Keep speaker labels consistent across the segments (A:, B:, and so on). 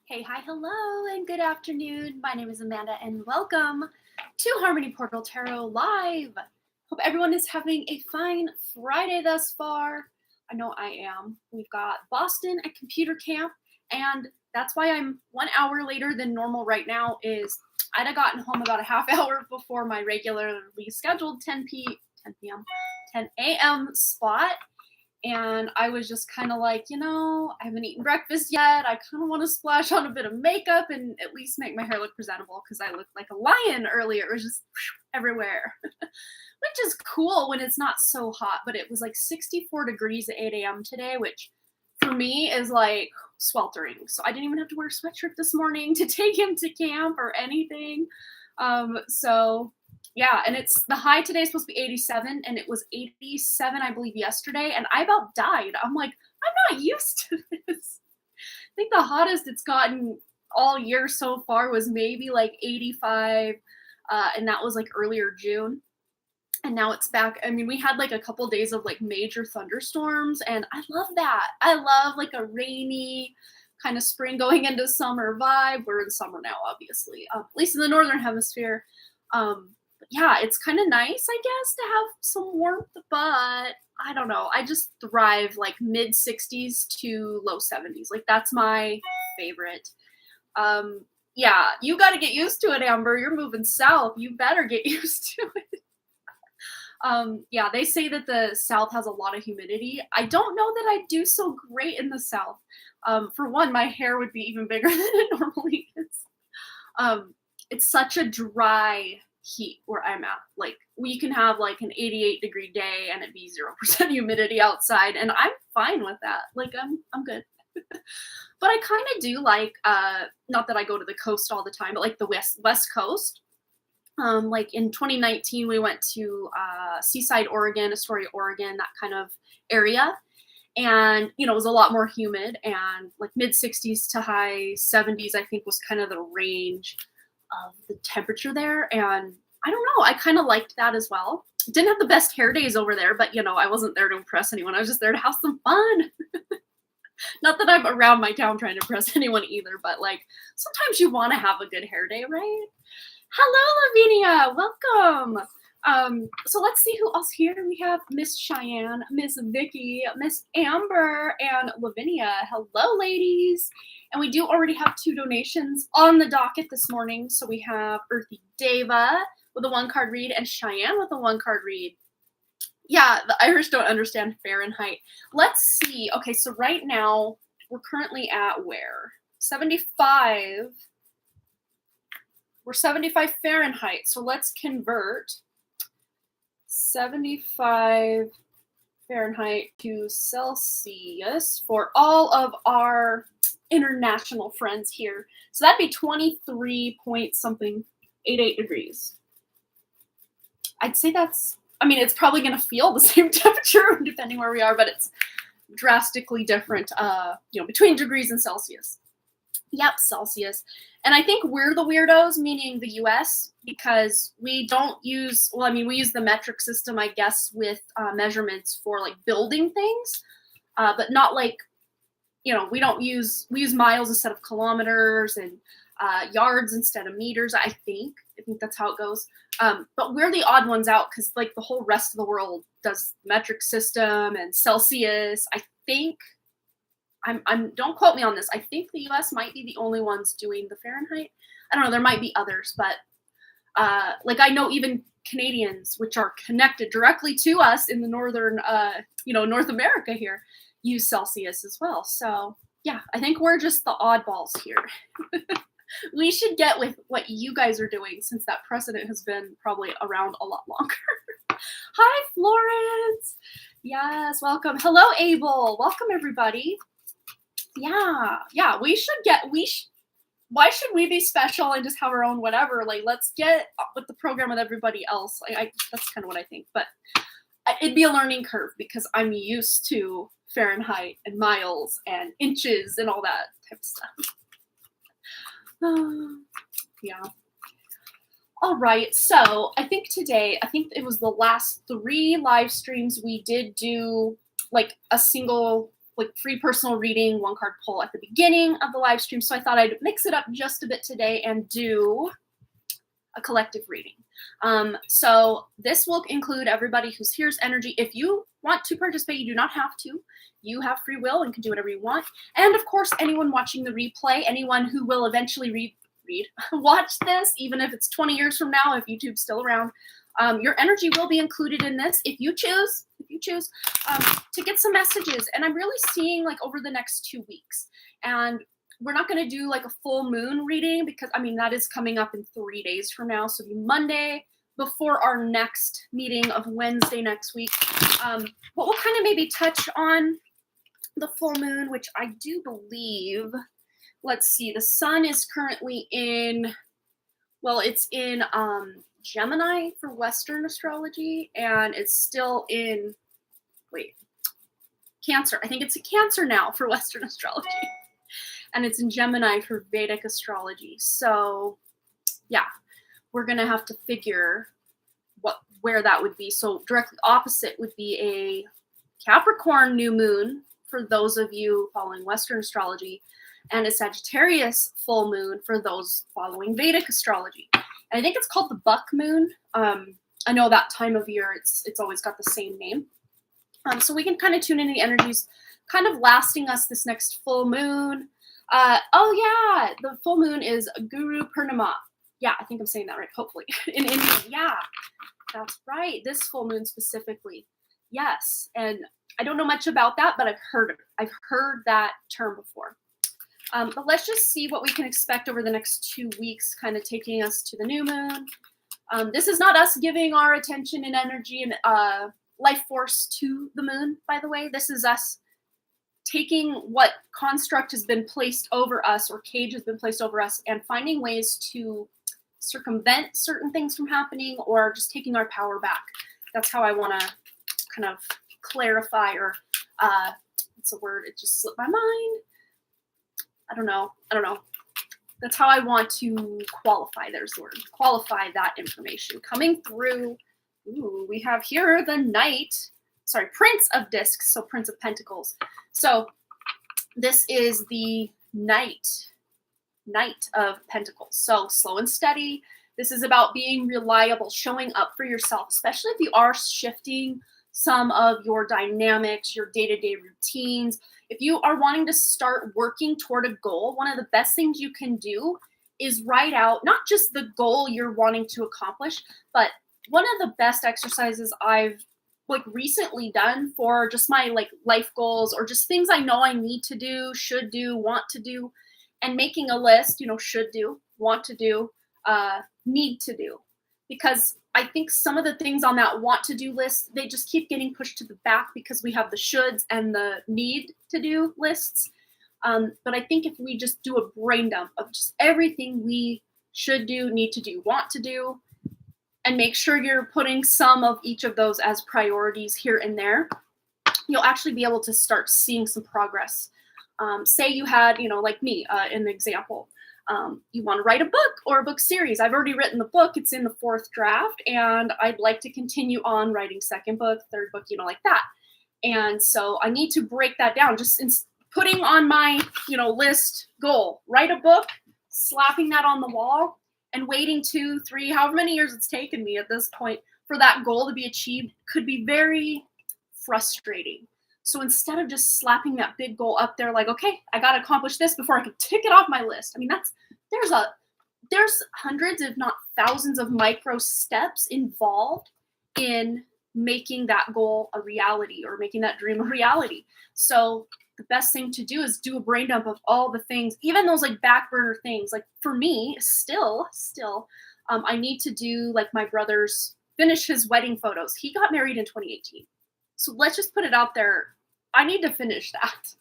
A: Hey, hi, hello, and good afternoon. My name is Amanda, and welcome to Harmony Portal Tarot Live. Hope everyone is having a fine Friday thus far. I know I am. We've got Boston at computer camp, and that's why I'm 1 hour later than normal right now. I'd have gotten home about a half hour before my regularly scheduled 10 a.m. spot. And I was just kind of like, I haven't eaten breakfast yet. I kind of want to splash on a bit of makeup and at least make my hair look presentable because I looked like a lion earlier. It was just everywhere, which is cool when it's not so hot. But it was like 64 degrees at 8 a.m. today, which for me is like sweltering. So I didn't even have to wear a sweatshirt this morning to take him to camp or anything. Yeah, and the high today is supposed to be 87, and it was 87, I believe, yesterday, and I about died. I'm like, I'm not used to this. I think the hottest it's gotten all year so far was maybe like 85, and that was like earlier June. And now it's back. I mean, we had like a couple days of like major thunderstorms, and I love that. I love like a rainy kind of spring going into summer vibe. We're in summer now, obviously, at least in the northern hemisphere. But yeah, it's kind of nice, I guess, to have some warmth, but I don't know. I just thrive like mid 60s to low 70s. Like that's my favorite. Yeah, you got to get used to it, Amber. You're moving south. You better get used to it. Yeah, they say that the South has a lot of humidity. I don't know that I do so great in the South. For one, my hair would be even bigger than it normally is. It's such a dry heat where I'm at. Like we can have like an 88-degree day and it be 0% humidity outside, and I'm fine with that. Like I'm good. But I kind of do like not that I go to the coast all the time, but like the west coast. Like in 2019 we went to Seaside, Oregon, Astoria, Oregon, that kind of area. And, it was a lot more humid, and like mid 60s to high 70s, I think, was kind of the range of the temperature there. And I don't know, I kind of liked that as well. Didn't have the best hair days over there, but I wasn't there to impress anyone. I was just there to have some fun. Not that I'm around my town trying to impress anyone either, but like sometimes you want to have a good hair day, right? Hello, Lavinia, welcome. So let's see who else here. We have Miss Cheyenne, Miss Vicky, Miss Amber, and Lavinia. Hello, ladies. And we do already have 2 donations on the docket this morning. So we have Earthy Deva with a 1-card read and Cheyenne with a 1-card read. Yeah, the Irish don't understand Fahrenheit. Let's see. Okay, so right now we're currently at where? 75. We're 75 Fahrenheit. So let's convert 75 Fahrenheit to Celsius for all of our international friends here. So that'd be 23 point something, 88 degrees. I'd say it's probably going to feel the same temperature depending where we are, but it's drastically different, between degrees and Celsius. Yep, Celsius. And I think we're the weirdos, meaning the US, because we don't use, we use the metric system, I guess, with measurements for like building things, but not like, we use miles instead of kilometers and yards instead of meters, I think that's how it goes. But we're the odd ones out because like the whole rest of the world does metric system and Celsius. I think, don't quote me on this. I think the US might be the only ones doing the Fahrenheit. I don't know. There might be others, but like I know even Canadians, which are connected directly to us in the northern, North America here, use Celsius as well. So yeah, I think we're just the oddballs here. We should get with what you guys are doing since that precedent has been probably around a lot longer. Hi, Florence. Yes, welcome. Hello, Abel. Welcome, everybody. Yeah, why should we be special and just have our own whatever? Like, let's get with the program with everybody else. That's kind of what I think. But it'd be a learning curve because I'm used to Fahrenheit and miles and inches and all that type of stuff. Yeah. All right. So I think it was the last 3 live streams we did do like a single like free personal reading, 1 card pull at the beginning of the live stream. So I thought I'd mix it up just a bit today and do a collective reading. So this will include everybody who's here's energy. If you want to participate, you do not have to. You have free will and can do whatever you want. And of course, anyone watching the replay, anyone who will eventually watch this, even if it's 20 years from now, if YouTube's still around, your energy will be included in this if you choose to get some messages. And I'm really seeing like over the next 2 weeks. And we're not going to do like a full moon reading because, I mean, that is coming up in 3 days from now. So it'll be Monday before our next meeting of Wednesday next week. But we'll kind of maybe touch on the full moon, which I do believe, let's see, the sun is currently in, well, it's in Gemini for Western astrology, and it's still in, Cancer. I think it's a Cancer now for Western astrology. And it's in Gemini for Vedic astrology. So yeah, we're going to have to figure where that would be. So directly opposite would be a Capricorn new moon for those of you following Western astrology, and a Sagittarius full moon for those following Vedic astrology. And I think it's called the buck moon. I know that time of year, it's always got the same name. So we can kind of tune in the energies kind of lasting us this next full moon. Oh yeah, the full moon is Guru Purnima. Yeah, I think I'm saying that right, hopefully. In India, yeah, that's right. This full moon specifically. Yes, and I don't know much about that, but I've heard that term before. But let's just see what we can expect over the next 2 weeks, kind of taking us to the new moon. This is not us giving our attention and energy and life force to the moon, by the way. This is us taking what construct has been placed over us or cage has been placed over us and finding ways to circumvent certain things from happening or just taking our power back. That's how I want to kind of clarify or what's the word? It just slipped my mind. I don't know. That's how I want to qualify. There's the word. Qualify that information. Coming through, we have here the Prince of Discs, so Prince of Pentacles. So this is the Knight of Pentacles. So slow and steady. This is about being reliable, showing up for yourself, especially if you are shifting some of your dynamics, your day-to-day routines. If you are wanting to start working toward a goal, one of the best things you can do is write out not just the goal you're wanting to accomplish, but one of the best exercises I've recently done for just my life goals or just things I know I need to do, should do, want to do, and making a list, should do, want to do, need to do. Because I think some of the things on that want to do list, they just keep getting pushed to the back because we have the shoulds and the need to do lists. But I think if we just do a brain dump of just everything we should do, need to do, want to do, and make sure you're putting some of each of those as priorities here and there, you'll actually be able to start seeing some progress. Say you had, like me, in the example, you want to write a book or a book series. I've already written the book. It's in the 4th draft, and I'd like to continue on writing 2nd book, 3rd book, like that. And so I need to break that down. Just putting on my, list goal, write a book, slapping that on the wall, and waiting 2, 3, however many years it's taken me at this point for that goal to be achieved could be very frustrating. So instead of just slapping that big goal up there, like, okay, I got to accomplish this before I can tick it off my list. I mean, there's hundreds, if not thousands of micro steps involved in making that goal a reality or making that dream a reality. So the best thing to do is do a brain dump of all the things, even those back burner things. Like for me, still, I need to do my brother's finish his wedding photos. He got married in 2018. So let's just put it out there. I need to finish that.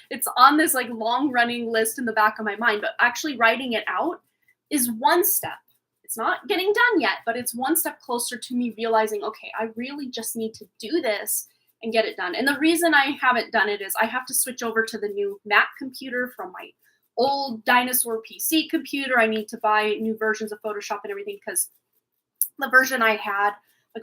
A: It's on this long running list in the back of my mind, but actually writing it out is one step. It's not getting done yet, but it's one step closer to me realizing, okay, I really just need to do this and get it done. And the reason I haven't done it is I have to switch over to the new Mac computer from my old dinosaur PC computer. I need to buy new versions of Photoshop and everything because the version I had,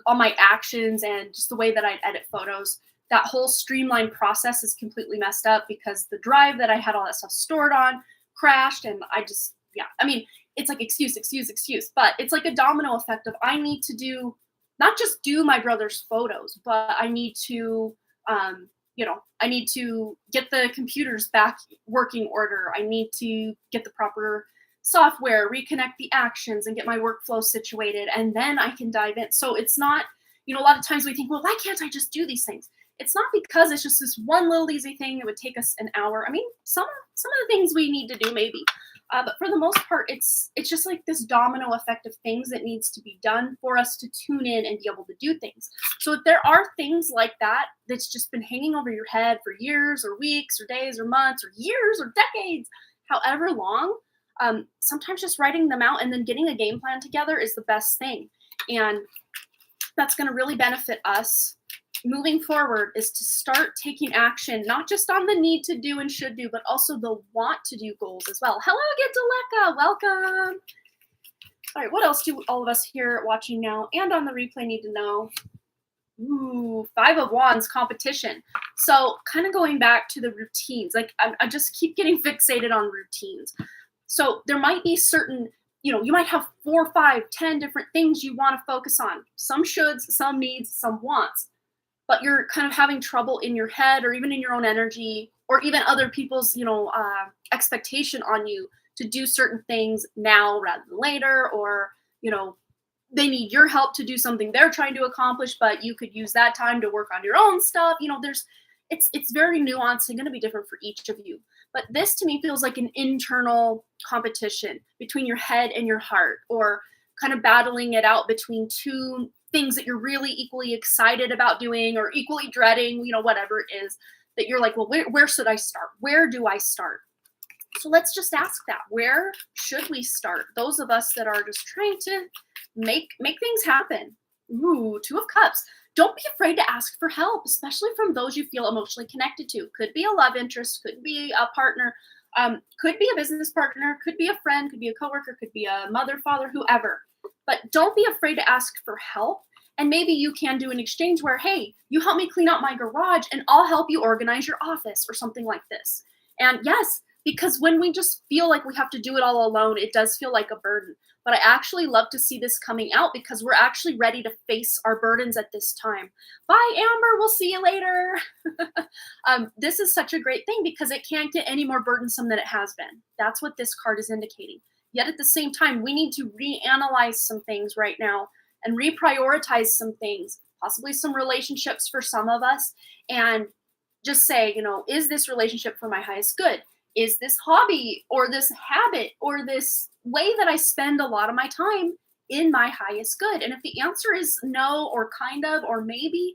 A: all my actions and just the way that I'd edit photos that whole streamlined process is completely messed up because the drive that I had all that stuff stored on crashed, and I just, yeah, I mean, it's like excuse, but it's like a domino effect of I need to do, not just do my brother's photos, but I need to, I need to get the computers back working order. I need to get the proper software, reconnect the actions, and get my workflow situated, and then I can dive in. So it's not, a lot of times we think, well, why can't I just do these things? It's not because it's just this one little easy thing that would take us an hour. I mean, some of the things we need to do maybe, but for the most part, it's just like this domino effect of things that needs to be done for us to tune in and be able to do things. So if there are things like that that's just been hanging over your head for years or weeks or days or months or years or decades, however long, sometimes just writing them out and then getting a game plan together is the best thing. And that's going to really benefit us moving forward, is to start taking action, not just on the need to do and should do, but also the want to do goals as well. Hello, Gedaleka, welcome. All right, what else do all of us here watching now and on the replay need to know? Ooh, 5 of Wands, competition. So kind of going back to the routines, like I just keep getting fixated on routines. So there might be certain, you might have 4, 5, 10 different things you want to focus on. Some shoulds, some needs, some wants. But you're kind of having trouble in your head or even in your own energy or even other people's, expectation on you to do certain things now rather than later, or, they need your help to do something they're trying to accomplish, but you could use that time to work on your own stuff. It's very nuanced and going to be different for each of you. But this to me feels like an internal competition between your head and your heart, or kind of battling it out between two things that you're really equally excited about doing or equally dreading, whatever it is that you're like, well, where should I start? Where do I start? So let's just ask that. Where should we start? Those of us that are just trying to make things happen. Ooh, 2 of Cups. Don't be afraid to ask for help, especially from those you feel emotionally connected to. Could be a love interest, could be a partner, could be a business partner, could be a friend, could be a coworker, could be a mother, father, whoever. But don't be afraid to ask for help. And maybe you can do an exchange where, hey, you help me clean out my garage and I'll help you organize your office or something like this. And yes, because when we just feel like we have to do it all alone, it does feel like a burden. But I actually love to see this coming out because we're actually ready to face our burdens at this time. Bye, Amber. We'll see you later. This is such a great thing because it can't get any more burdensome than it has been. That's what this card is indicating. Yet at the same time, we need to reanalyze some things right now and reprioritize some things, possibly some relationships for some of us, and just say, is this relationship for my highest good? Is this hobby or this habit or this way that I spend a lot of my time in my highest good? And if the answer is no, or kind of, or maybe,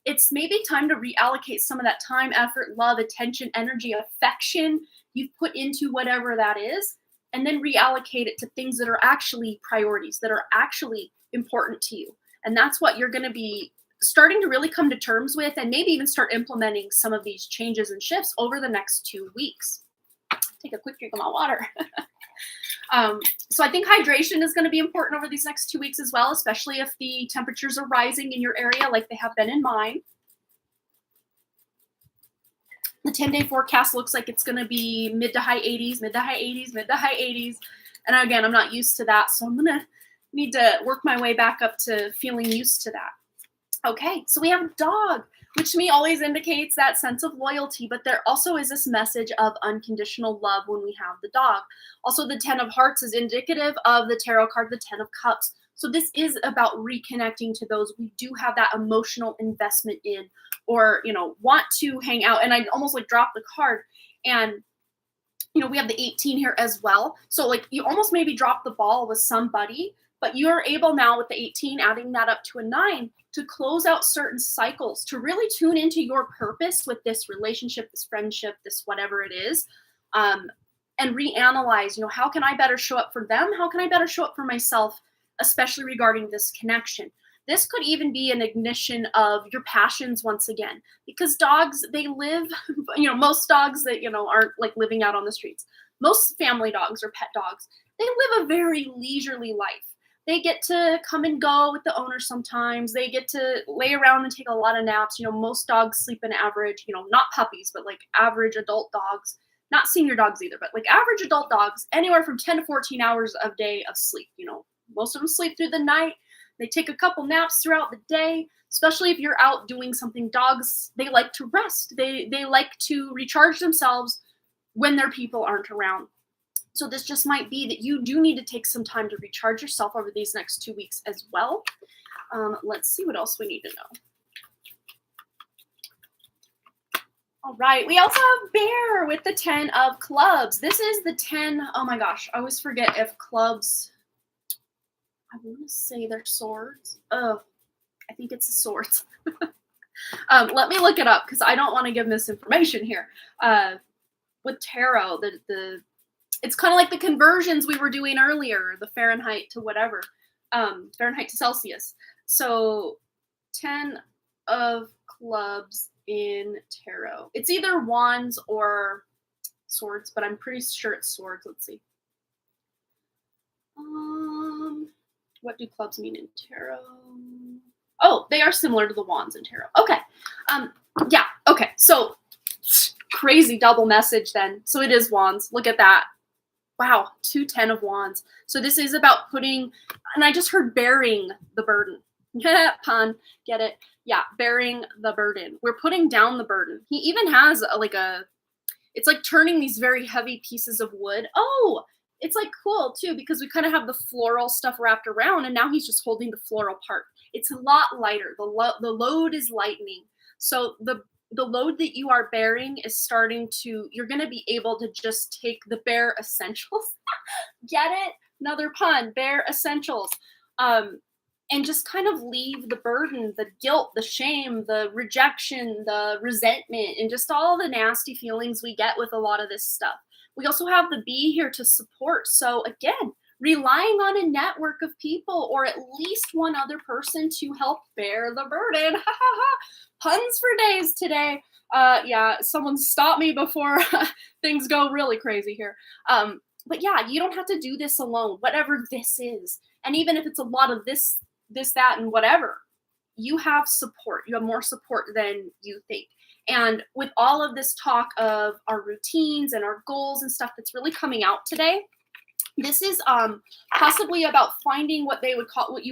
A: it's maybe time to reallocate some of that time, effort, love, attention, energy, affection you've put into whatever that is, and then reallocate it to things that are actually priorities, that are actually important to you. And that's what you're going to be starting to really come to terms with, and maybe even start implementing some of these changes and shifts over the next 2 weeks. Take a quick drink of my water. So I think hydration is going to be important over these next 2 weeks as well, especially if the temperatures are rising in your area like they have been in mine. The 10-day forecast looks like it's going to be mid to high 80s, mid to high 80s, mid to high 80s. And again, I'm not used to that, so I'm going to need to work my way back up to feeling used to that. Okay, so we have dog, which to me always indicates that sense of loyalty, but there also is this message of unconditional love when we have the dog. Also, the 10 of Hearts is indicative of the tarot card, the 10 of Cups. So this is about reconnecting to those we do have that emotional investment in, or, want to hang out. And I almost like dropped the card, and we have the 18 here as well. So like you almost maybe dropped the ball with somebody, but you are able now with the 18, adding that up to a 9, to close out certain cycles, to really tune into your purpose with this relationship, this friendship, this whatever it is, and reanalyze, how can I better show up for them? How can I better show up for myself, especially regarding this connection? This could even be an ignition of your passions once again, because dogs, they live, most dogs that, aren't like living out on the streets. Most family dogs or pet dogs, they live a very leisurely life. They get to come and go with the owner sometimes. They get to lay around and take a lot of naps. Most dogs sleep an average, not puppies, but like average adult dogs, not senior dogs either, but like average adult dogs, anywhere from 10 to 14 hours a day of sleep. Most of them sleep through the night. They take a couple naps throughout the day, especially if you're out doing something. Dogs, they like to rest. They like to recharge themselves when their people aren't around. So this just might be that you do need to take some time to recharge yourself over these next 2 weeks as well. Let's see what else we need to know. All right, we also have Bear with the 10 of clubs. This is the 10, oh my gosh, I always forget if clubs, I want to say they're swords. Oh, I think it's the swords. Let me look it up because I don't want to give misinformation here. With tarot, it's kind of like the conversions we were doing earlier, the Fahrenheit to whatever, Fahrenheit to Celsius. So 10 of clubs in tarot. It's either wands or swords, but I'm pretty sure it's swords. Let's see. What do clubs mean in tarot? Oh, they are similar to the wands in tarot. Okay. Yeah. Okay. So crazy double message then. So it is wands. Look at that. Wow. 2 10 of wands. So this is about putting, and I just heard bearing the burden. Pun. Get it? Yeah. Bearing the burden. We're putting down the burden. He even has it's like turning these very heavy pieces of wood. Oh, it's like cool too, because we kind of have the floral stuff wrapped around and now he's just holding the floral part. It's a lot lighter. The load is lightening. So the load that you are bearing is starting to, you're going to be able to just take the bare essentials. Get it? Another pun, bare essentials. And just kind of leave the burden, the guilt, the shame, the rejection, the resentment, and just all the nasty feelings we get with a lot of this stuff. We also have the bee here to support. So again, relying on a network of people or at least one other person to help bear the burden. Puns for days today. Yeah, someone stop me before things go really crazy here. But yeah, you don't have to do this alone, whatever this is. And even if it's a lot of this, that, and whatever, you have support. You have more support than you think. And with all of this talk of our routines and our goals and stuff that's really coming out today, this is possibly about finding what you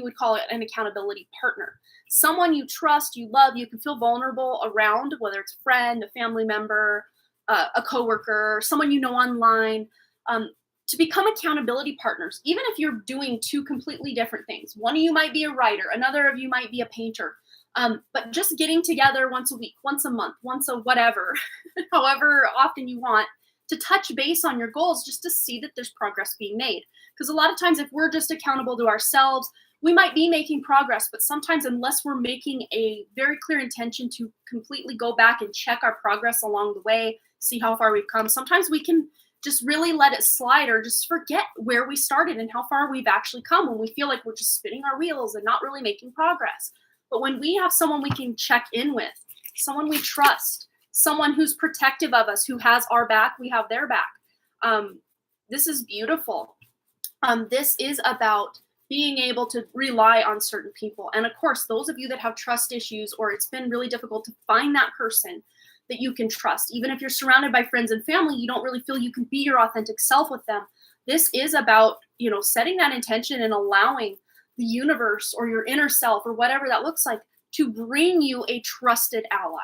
A: would call an accountability partner. Someone you trust, you love, you can feel vulnerable around, whether it's a friend, a family member, a coworker, someone you know online, to become accountability partners, even if you're doing 2 completely different things. One of you might be a writer, another of you might be a painter. But just getting together once a week, once a month, once a whatever, however often you want, to touch base on your goals just to see that there's progress being made. Because a lot of times if we're just accountable to ourselves, we might be making progress, but sometimes unless we're making a very clear intention to completely go back and check our progress along the way, see how far we've come, sometimes we can just really let it slide or just forget where we started and how far we've actually come when we feel like we're just spinning our wheels and not really making progress. But when we have someone we can check in with, someone we trust, someone who's protective of us, who has our back, we have their back. This is beautiful. This is about being able to rely on certain people. And of course, those of you that have trust issues or it's been really difficult to find that person that you can trust, even if you're surrounded by friends and family, you don't really feel you can be your authentic self with them. This is about, setting that intention and allowing the universe or your inner self or whatever that looks like to bring you a trusted ally.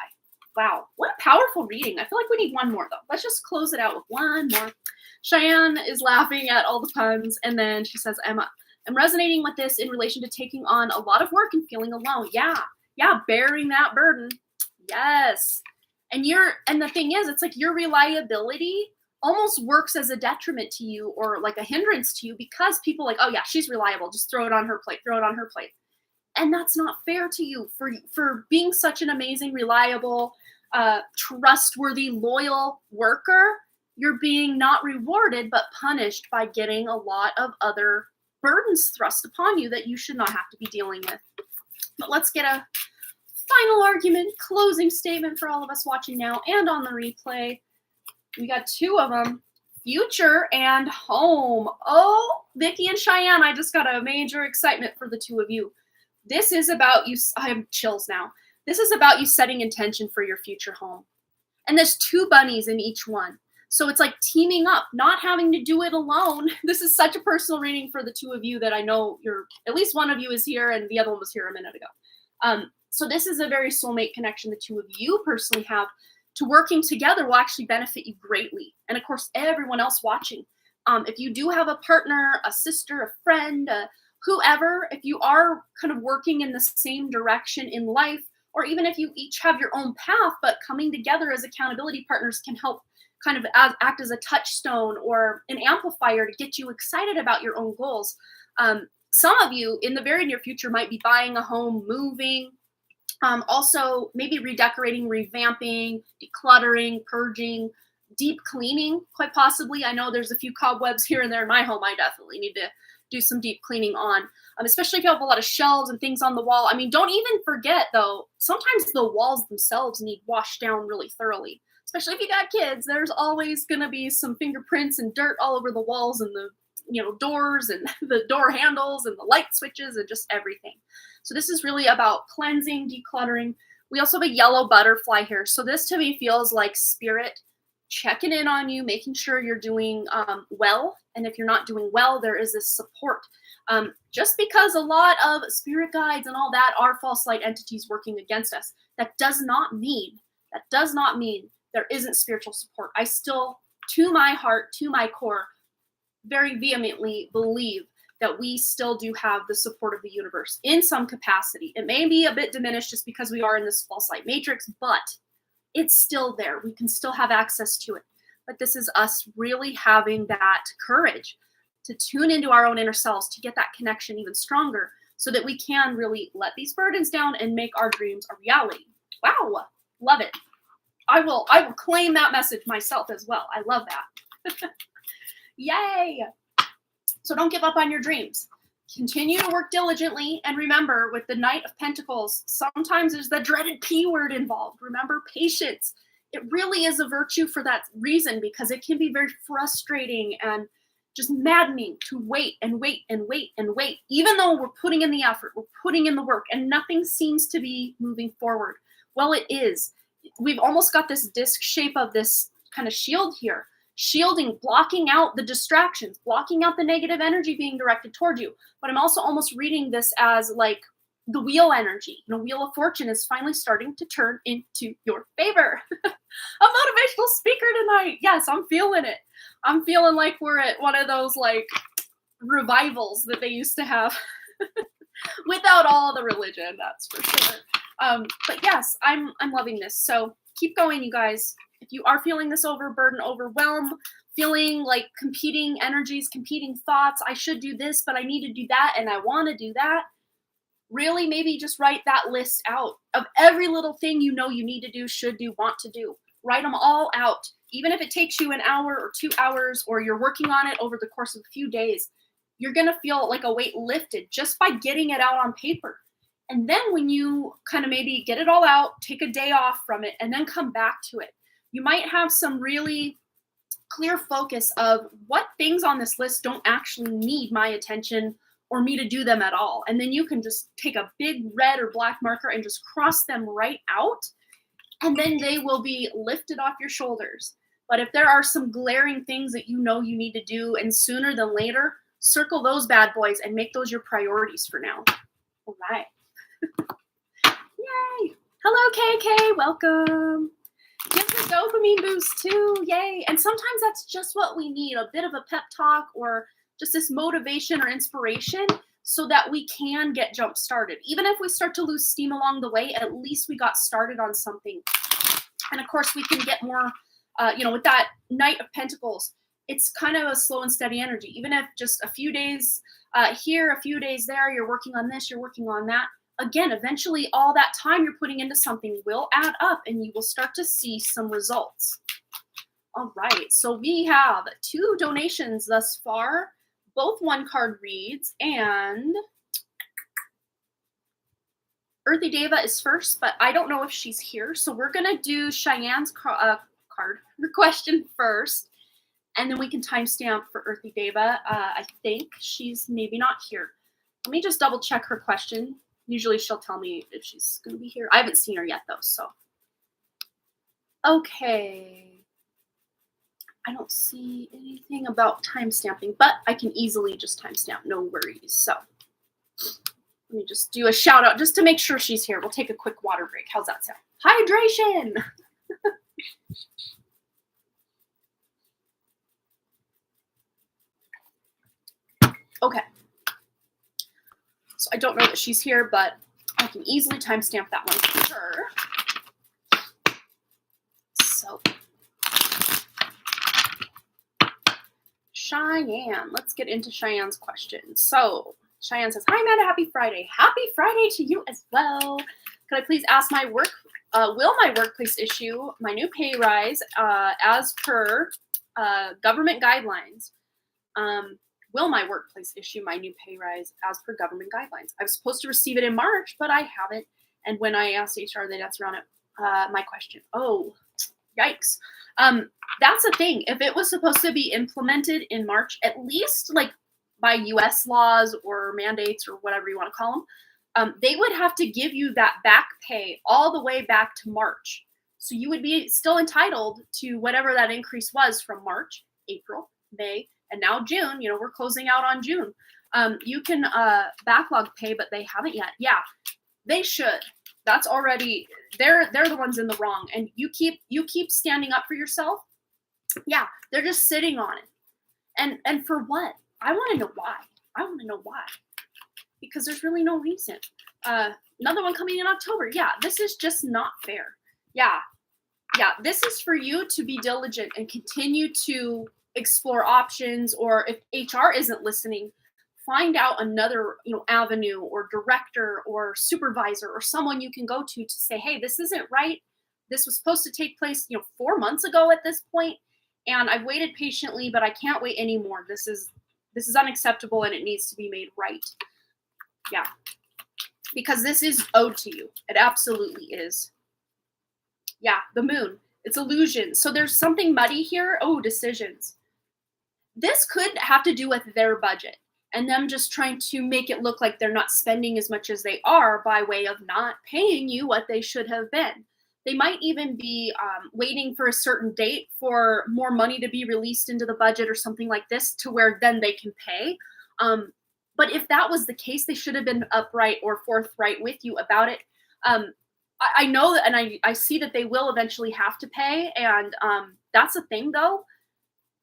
A: Wow, what a powerful reading. I feel like we need one more though. Let's just close it out with one more. Cheyenne is laughing at all the puns and then she says, Emma, I'm resonating with this in relation to taking on a lot of work and feeling alone. Yeah, bearing that burden. Yes. And the thing is, it's like your reliability almost works as a detriment to you or like a hindrance to you because people are like, oh yeah, she's reliable. Just throw it on her plate. And that's not fair to you for being such an amazing, reliable, trustworthy, loyal worker. You're being not rewarded, but punished by getting a lot of other burdens thrust upon you that you should not have to be dealing with. But let's get a final argument, closing statement for all of us watching now and on the replay. We got 2 of them. future and home. Oh, Vicky and Cheyenne, I just got a major excitement for the two of you. This is about you. I have chills now. This is about you setting intention for your future home. And there's 2 bunnies in each one. So it's like teaming up, not having to do it alone. This is such a personal reading for the 2 of you that I know at least one of you is here and the other one was here a minute ago. So this is a very soulmate connection the 2 of you personally have to working together will actually benefit you greatly. And of course, everyone else watching. If you do have a partner, a sister, a friend, whoever, if you are kind of working in the same direction in life, or even if you each have your own path, but coming together as accountability partners can help kind of act as a touchstone or an amplifier to get you excited about your own goals. Some of you in the very near future might be buying a home, moving, also maybe redecorating, revamping, decluttering, purging, deep cleaning, quite possibly. I know there's a few cobwebs here and there in my home. I definitely need to do some deep cleaning on, especially if you have a lot of shelves and things on the wall. I mean, don't even forget though, sometimes the walls themselves need washed down really thoroughly. Especially if you got kids, there's always going to be some fingerprints and dirt all over the walls and the doors and the door handles and the light switches and just everything. So this is really about cleansing, decluttering. We also have a yellow butterfly here. So this to me feels like spirit checking in on you, making sure you're doing well. And if you're not doing well, there is this support. Just because a lot of spirit guides and all that are false light entities working against us, that does not mean there isn't spiritual support. I still, to my heart, to my core, very vehemently believe that we still do have the support of the universe in some capacity. It may be a bit diminished just because we are in this false light matrix, but it's still there. We can still have access to it. But this is us really having that courage to tune into our own inner selves, to get that connection even stronger so that we can really let these burdens down and make our dreams a reality. Wow, love it. I will claim that message myself as well. I love that. Yay. So don't give up on your dreams. Continue to work diligently. And remember, with the Knight of Pentacles, sometimes there's the dreaded P word involved. Remember, patience. It really is a virtue for that reason, because it can be very frustrating and just maddening to wait and wait and wait and wait, even though we're putting in the effort, we're putting in the work, and nothing seems to be moving forward. Well, it is. We've almost got this disc shape of this kind of shield here, shielding, blocking out the distractions, blocking out the negative energy being directed toward you. But I'm also almost reading this as like the wheel energy. Wheel of Fortune is finally starting to turn into your favor. A motivational speaker tonight. Yes, I'm feeling it. I'm feeling like we're at one of those like revivals that they used to have without all the religion, that's for sure. But yes, I'm loving this. So keep going, you guys. If you are feeling this overburden, overwhelm, feeling like competing energies, competing thoughts, I should do this, but I need to do that, and I want to do that. Really, maybe just write that list out of every little thing you know you need to do, should do, want to do. Write them all out. Even if it takes you an hour or 2 hours, or you're working on it over the course of a few days, you're going to feel like a weight lifted just by getting it out on paper. And then when you kind of maybe get it all out, take a day off from it, and then come back to it, you might have some really clear focus of what things on this list don't actually need my attention or me to do them at all. And then you can just take a big red or black marker and just cross them right out, and then they will be lifted off your shoulders. But if there are some glaring things that you know you need to do, and sooner than later, circle those bad boys and make those your priorities for now. All right. Yay. Hello, KK. Welcome. Gives a dopamine boost too. Yay. And sometimes that's just what we need, a bit of a pep talk or just this motivation or inspiration so that we can get jump started. Even if we start to lose steam along the way, at least we got started on something. And of course, we can get more, with that Knight of Pentacles, it's kind of a slow and steady energy. Even if just a few days here, a few days there, you're working on this, you're working on that. Again, eventually all that time you're putting into something will add up and you will start to see some results. All right, so we have 2 donations thus far, both 1-card reads, and Earthy Deva is first, but I don't know if she's here. So we're gonna do Cheyenne's card question first. And then we can timestamp for Earthy Deva. I think she's maybe not here. Let me just double check her question. Usually she'll tell me if she's going to be here. I haven't seen her yet, though, so. Okay. I don't see anything about timestamping, but I can easily just timestamp, no worries. So let me just do a shout out just to make sure she's here. We'll take a quick water break. How's that sound? Hydration! Okay. So I don't know that she's here, but I can easily timestamp that one for sure. So Cheyenne, let's get into Cheyenne's question. So Cheyenne says, hi, Amanda, happy Friday. Happy Friday to you as well. Could I please ask will my workplace issue my new pay rise as per government guidelines? Will my workplace issue my new pay rise as per government guidelines? I was supposed to receive it in March, but I haven't. And when I asked HR, they'd answer on it my question. Oh, yikes. That's the thing. If it was supposed to be implemented in March, at least like by US laws or mandates or whatever you want to call them, they would have to give you that back pay all the way back to March. So you would be still entitled to whatever that increase was from March, April, May, and now June. You know, we're closing out on June. You can backlog pay, but they haven't yet. Yeah, they should. That's already, they're the ones in the wrong. And you keep standing up for yourself. Yeah, they're just sitting on it. And for what? I want to know why. Because there's really no reason. Another one coming in October. Yeah, this is just not fair. Yeah, this is for you to be diligent and continue to explore options, or if HR isn't listening, find out another, avenue or director or supervisor or someone you can go to say, hey, this isn't right. This was supposed to take place, 4 months ago at this point, and I've waited patiently, but I can't wait anymore. This is unacceptable, and it needs to be made right. Yeah, because this is owed to you. It absolutely is. Yeah, the moon. It's illusion. So there's something muddy here. Oh, decisions. This could have to do with their budget and them just trying to make it look like they're not spending as much as they are by way of not paying you what they should have been. They might even be waiting for a certain date for more money to be released into the budget or something like this to where then they can pay. But if that was the case, they should have been upright or forthright with you about it. I know that, and I see that they will eventually have to pay. And that's the thing, though.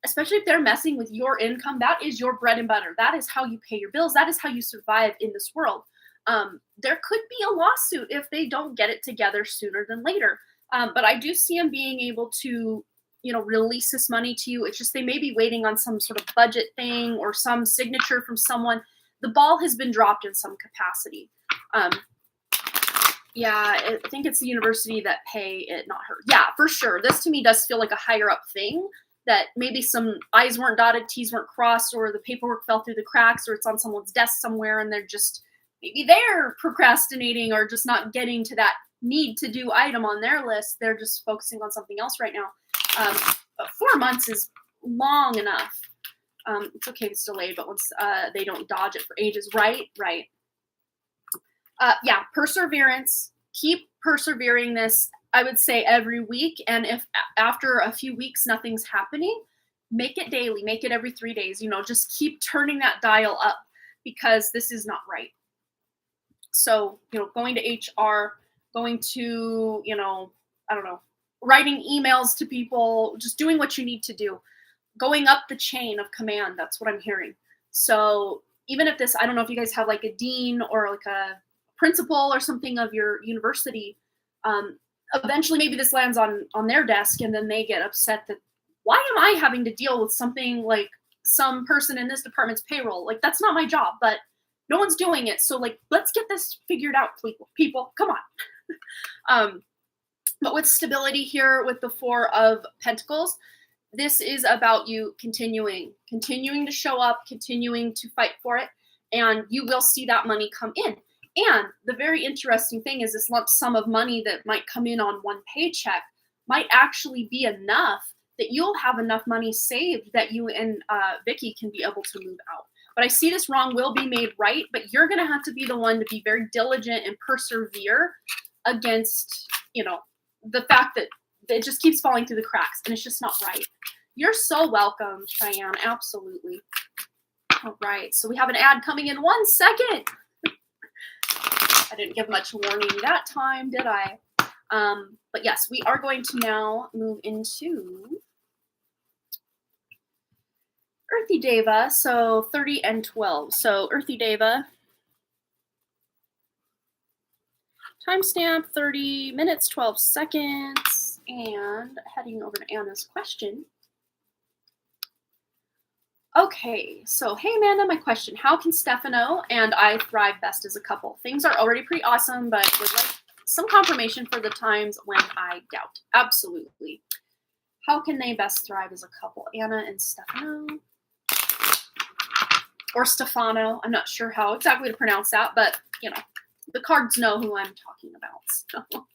A: Especially if they're messing with your income, that is your bread and butter. That is how you pay your bills. That is how you survive in this world. There could be a lawsuit if they don't get it together sooner than later. But I do see them being able to, release this money to you. It's just they may be waiting on some sort of budget thing or some signature from someone. The ball has been dropped in some capacity. Yeah, I think it's the university that pay it, not her. Yeah, for sure. This to me does feel like a higher up thing. That maybe some I's weren't dotted, T's weren't crossed, or the paperwork fell through the cracks, or it's on someone's desk somewhere, and maybe they're procrastinating or just not getting to that need to do item on their list. They're just focusing on something else right now. But 4 months is long enough. It's okay if it's delayed, but once they don't dodge it for ages, right? Yeah, perseverance. Keep persevering this. I would say every week, and if after a few weeks nothing's happening, make it daily, make it every 3 days, just keep turning that dial up because this is not right. So, going to HR, going to, I don't know, writing emails to people, just doing what you need to do, going up the chain of command. That's what I'm hearing. So even if I don't know if you guys have like a dean or like a principal or something of your university, eventually maybe this lands on their desk and then they get upset that why am I having to deal with something like some person in this department's payroll? Like, that's not my job, but no one's doing it. So like, let's get this figured out, people, come on. But with stability here with the 4 of Pentacles, this is about you continuing to show up, continuing to fight for it. And you will see that money come in. And the very interesting thing is this lump sum of money that might come in on one paycheck might actually be enough that you'll have enough money saved that you and Vicky can be able to move out. But I see this wrong will be made right, but you're going to have to be the one to be very diligent and persevere against, you know, the fact that it just keeps falling through the cracks and it's just not right. You're so welcome, Cheyenne. Absolutely. All right. So we have an ad coming in 1 second. I didn't give much warning that time, did I? But yes, we are going to now move into Earthy Deva. So 30 and 12. So Earthy Deva. Timestamp 30 minutes, 12 seconds. And heading over to Anna's question. Okay, so hey Amanda, my question. How can Stefano and I thrive best as a couple? Things are already pretty awesome, but would like some confirmation for the times when I doubt. Absolutely. How can they best thrive as a couple? Anna and Stefano. Or Stefano. I'm not sure how exactly to pronounce that, but you know, the cards know who I'm talking about. So.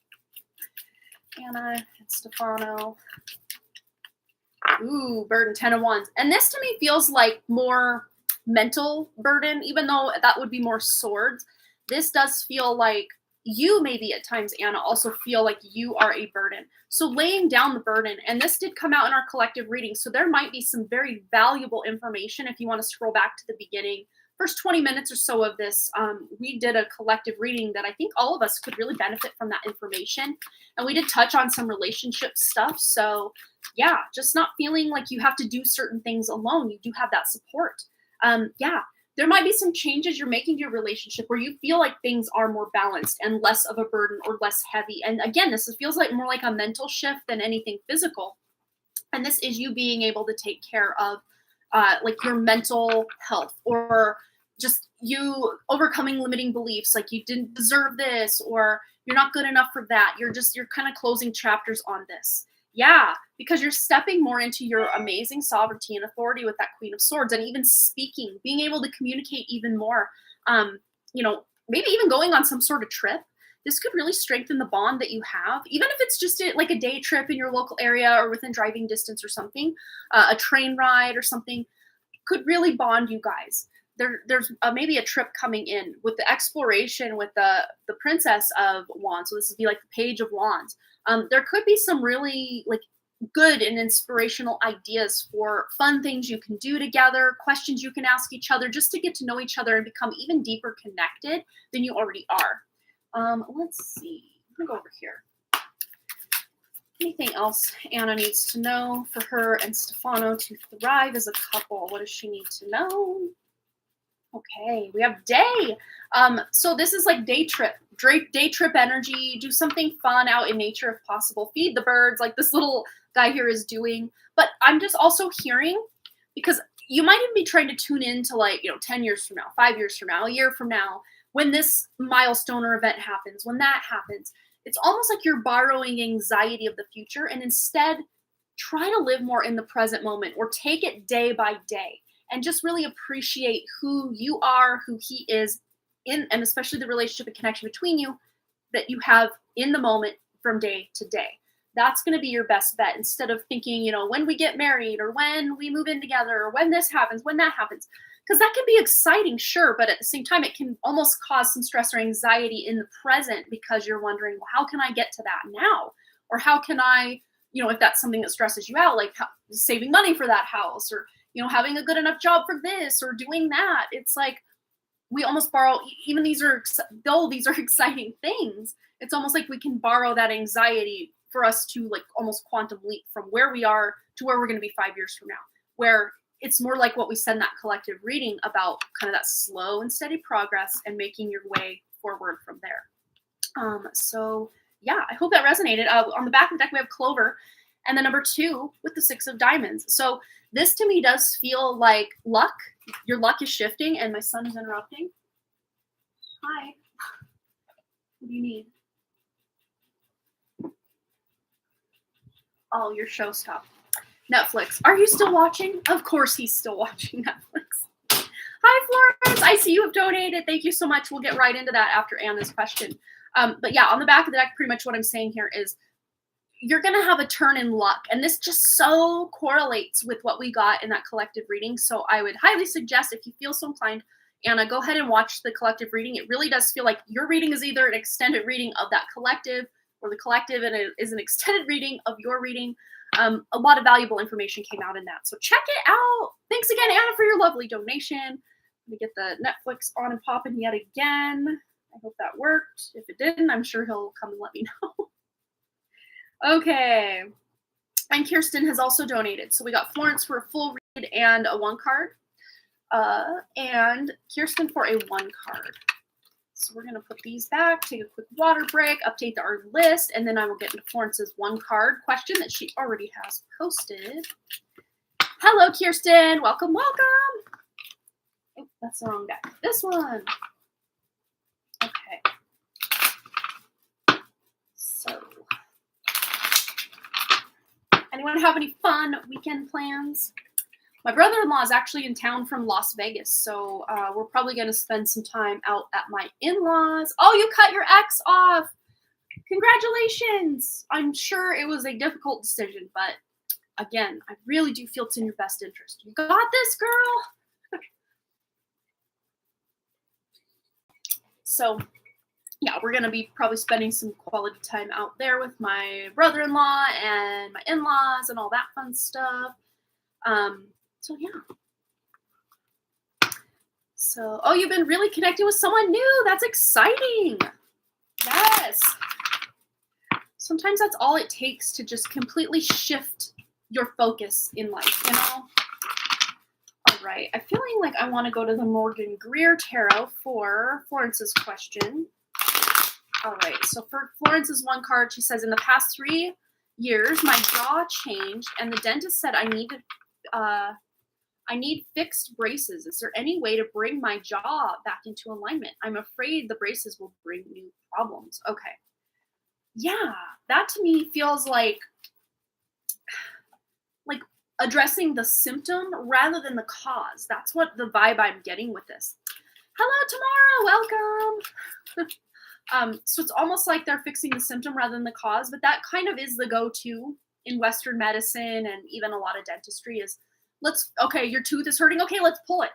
A: Anna and Stefano. Ooh, burden, 10 of Wands. And this to me feels like more mental burden, even though that would be more swords. This does feel like you maybe at times, Anna, also feel like you are a burden. So laying down the burden, and this did come out in our collective reading, so there might be some very valuable information if you want to scroll back to the beginning. First 20 minutes or so of this, we did a collective reading that I think all of us could really benefit from that information. And we did touch on some relationship stuff. So yeah, just not feeling like you have to do certain things alone. You do have that support. Yeah, there might be some changes you're making to your relationship where you feel like things are more balanced and less of a burden or less heavy. And again, this feels like more like a mental shift than anything physical. And this is you being able to take care of like your mental health, or just you overcoming limiting beliefs, like you didn't deserve this, or you're not good enough for that. You're kind of closing chapters on this. Yeah, because you're stepping more into your amazing sovereignty and authority with that Queen of Swords, and even speaking, being able to communicate even more. You know, maybe even going on some sort of trip. This could really strengthen the bond that you have, even if it's just like a day trip in your local area or within driving distance or something, a train ride or something could really bond you guys. There's maybe a trip coming in with the exploration with the Princess of Wands. So this would be like the Page of Wands. There could be some really like good and inspirational ideas for fun things you can do together, questions you can ask each other, just to get to know each other and become even deeper connected than you already are. Let's see. I'm gonna go over here. Anything else Anna needs to know for her and Stefano to thrive as a couple? What does she need to know? Okay, we have day. So this is like day trip energy. Do something fun out in nature if possible. Feed the birds like this little guy here is doing. But I'm just also hearing, because you might even be trying to tune in to like, 10 years from now, 5 years from now, a year from now, when this milestone or event happens, when that happens. It's almost like you're borrowing anxiety of the future and instead try to live more in the present moment, or take it day by day and just really appreciate who you are, who he is in, and especially the relationship and connection between you that you have in the moment from day to day. That's going to be your best bet, instead of thinking, when we get married, or when we move in together, or when this happens, when that happens. Because that can be exciting, sure, but at the same time, it can almost cause some stress or anxiety in the present, because you're wondering, well, how can I get to that now? Or how can I, if that's something that stresses you out, like saving money for that house, or, having a good enough job for this, or doing that. It's like we almost borrow, even these are exciting things, it's almost like we can borrow that anxiety for us to like almost quantum leap from where we are to where we're going to be 5 years from now, where it's more like what we said in that collective reading about kind of that slow and steady progress and making your way forward from there. So yeah, I hope that resonated. On the back of the deck, we have Clover, and the number 2 with the 6 of Diamonds. So this to me does feel like luck. Your luck is shifting, and my son is interrupting. Hi. What do you need? Oh, your show stopped. Netflix. Are you still watching? Of course he's still watching Netflix. Hi, Florence. I see you have donated. Thank you so much. We'll get right into that after Anna's question. But yeah, on the back of the deck, pretty much what I'm saying here is you're going to have a turn in luck. And this just so correlates with what we got in that collective reading. So I would highly suggest, if you feel so inclined, Anna, go ahead and watch the collective reading. It really does feel like your reading is either an extended reading of that collective, or the collective and it is an extended reading of your reading. A lot of valuable information came out in that. So check it out. Thanks again, Anna, for your lovely donation. Let me get the Netflix on and popping yet again. I hope that worked. If it didn't, I'm sure he'll come and let me know. Okay. And Kirsten has also donated. So we got Florence for a full read and a 1 card. And Kirsten for a 1 card. So we're going to put these back, take a quick water break, update our list, and then I will get into Florence's 1 card question that she already has posted. Hello, Kirsten. Welcome, welcome. Oh, that's the wrong deck. This one. Okay. So, anyone have any fun weekend plans? My brother-in-law is actually in town from Las Vegas, so we're probably going to spend some time out at my in-laws. Oh, you cut your ex off. Congratulations. I'm sure it was a difficult decision, but again, I really do feel it's in your best interest. You got this, girl. So, yeah, we're going to be probably spending some quality time out there with my brother-in-law and my in-laws and all that fun stuff. So, yeah. So, oh, you've been really connecting with someone new. That's exciting. Yes. Sometimes that's all it takes to just completely shift your focus in life, you know? All right. I'm feeling like I want to go to the Morgan Greer Tarot for Florence's question. All right. So, for Florence's 1 card, she says, in the past 3 years, my jaw changed, and the dentist said I need fixed braces. Is there any way to bring my jaw back into alignment? I'm afraid the braces will bring new problems. Okay. Yeah, that to me feels like addressing the symptom rather than the cause. That's what the vibe I'm getting with this. Hello, Tamara. Welcome. So it's almost like they're fixing the symptom rather than the cause, but that kind of is the go-to in Western medicine and even a lot of dentistry is, okay, your tooth is hurting. Okay, let's pull it.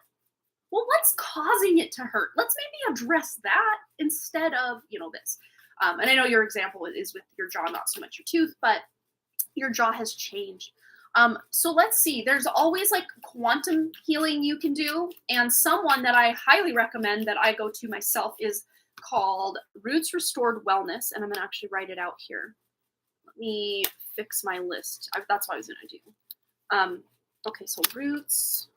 A: Well, what's causing it to hurt? Let's maybe address that instead of, this. And I know your example is with your jaw, not so much your tooth, but your jaw has changed. So let's see. There's always quantum healing you can do. And someone that I highly recommend that I go to myself is called Roots Restored Wellness. And I'm going to actually write it out here. Let me fix my list. That's what I was going to do. Okay, so Roots.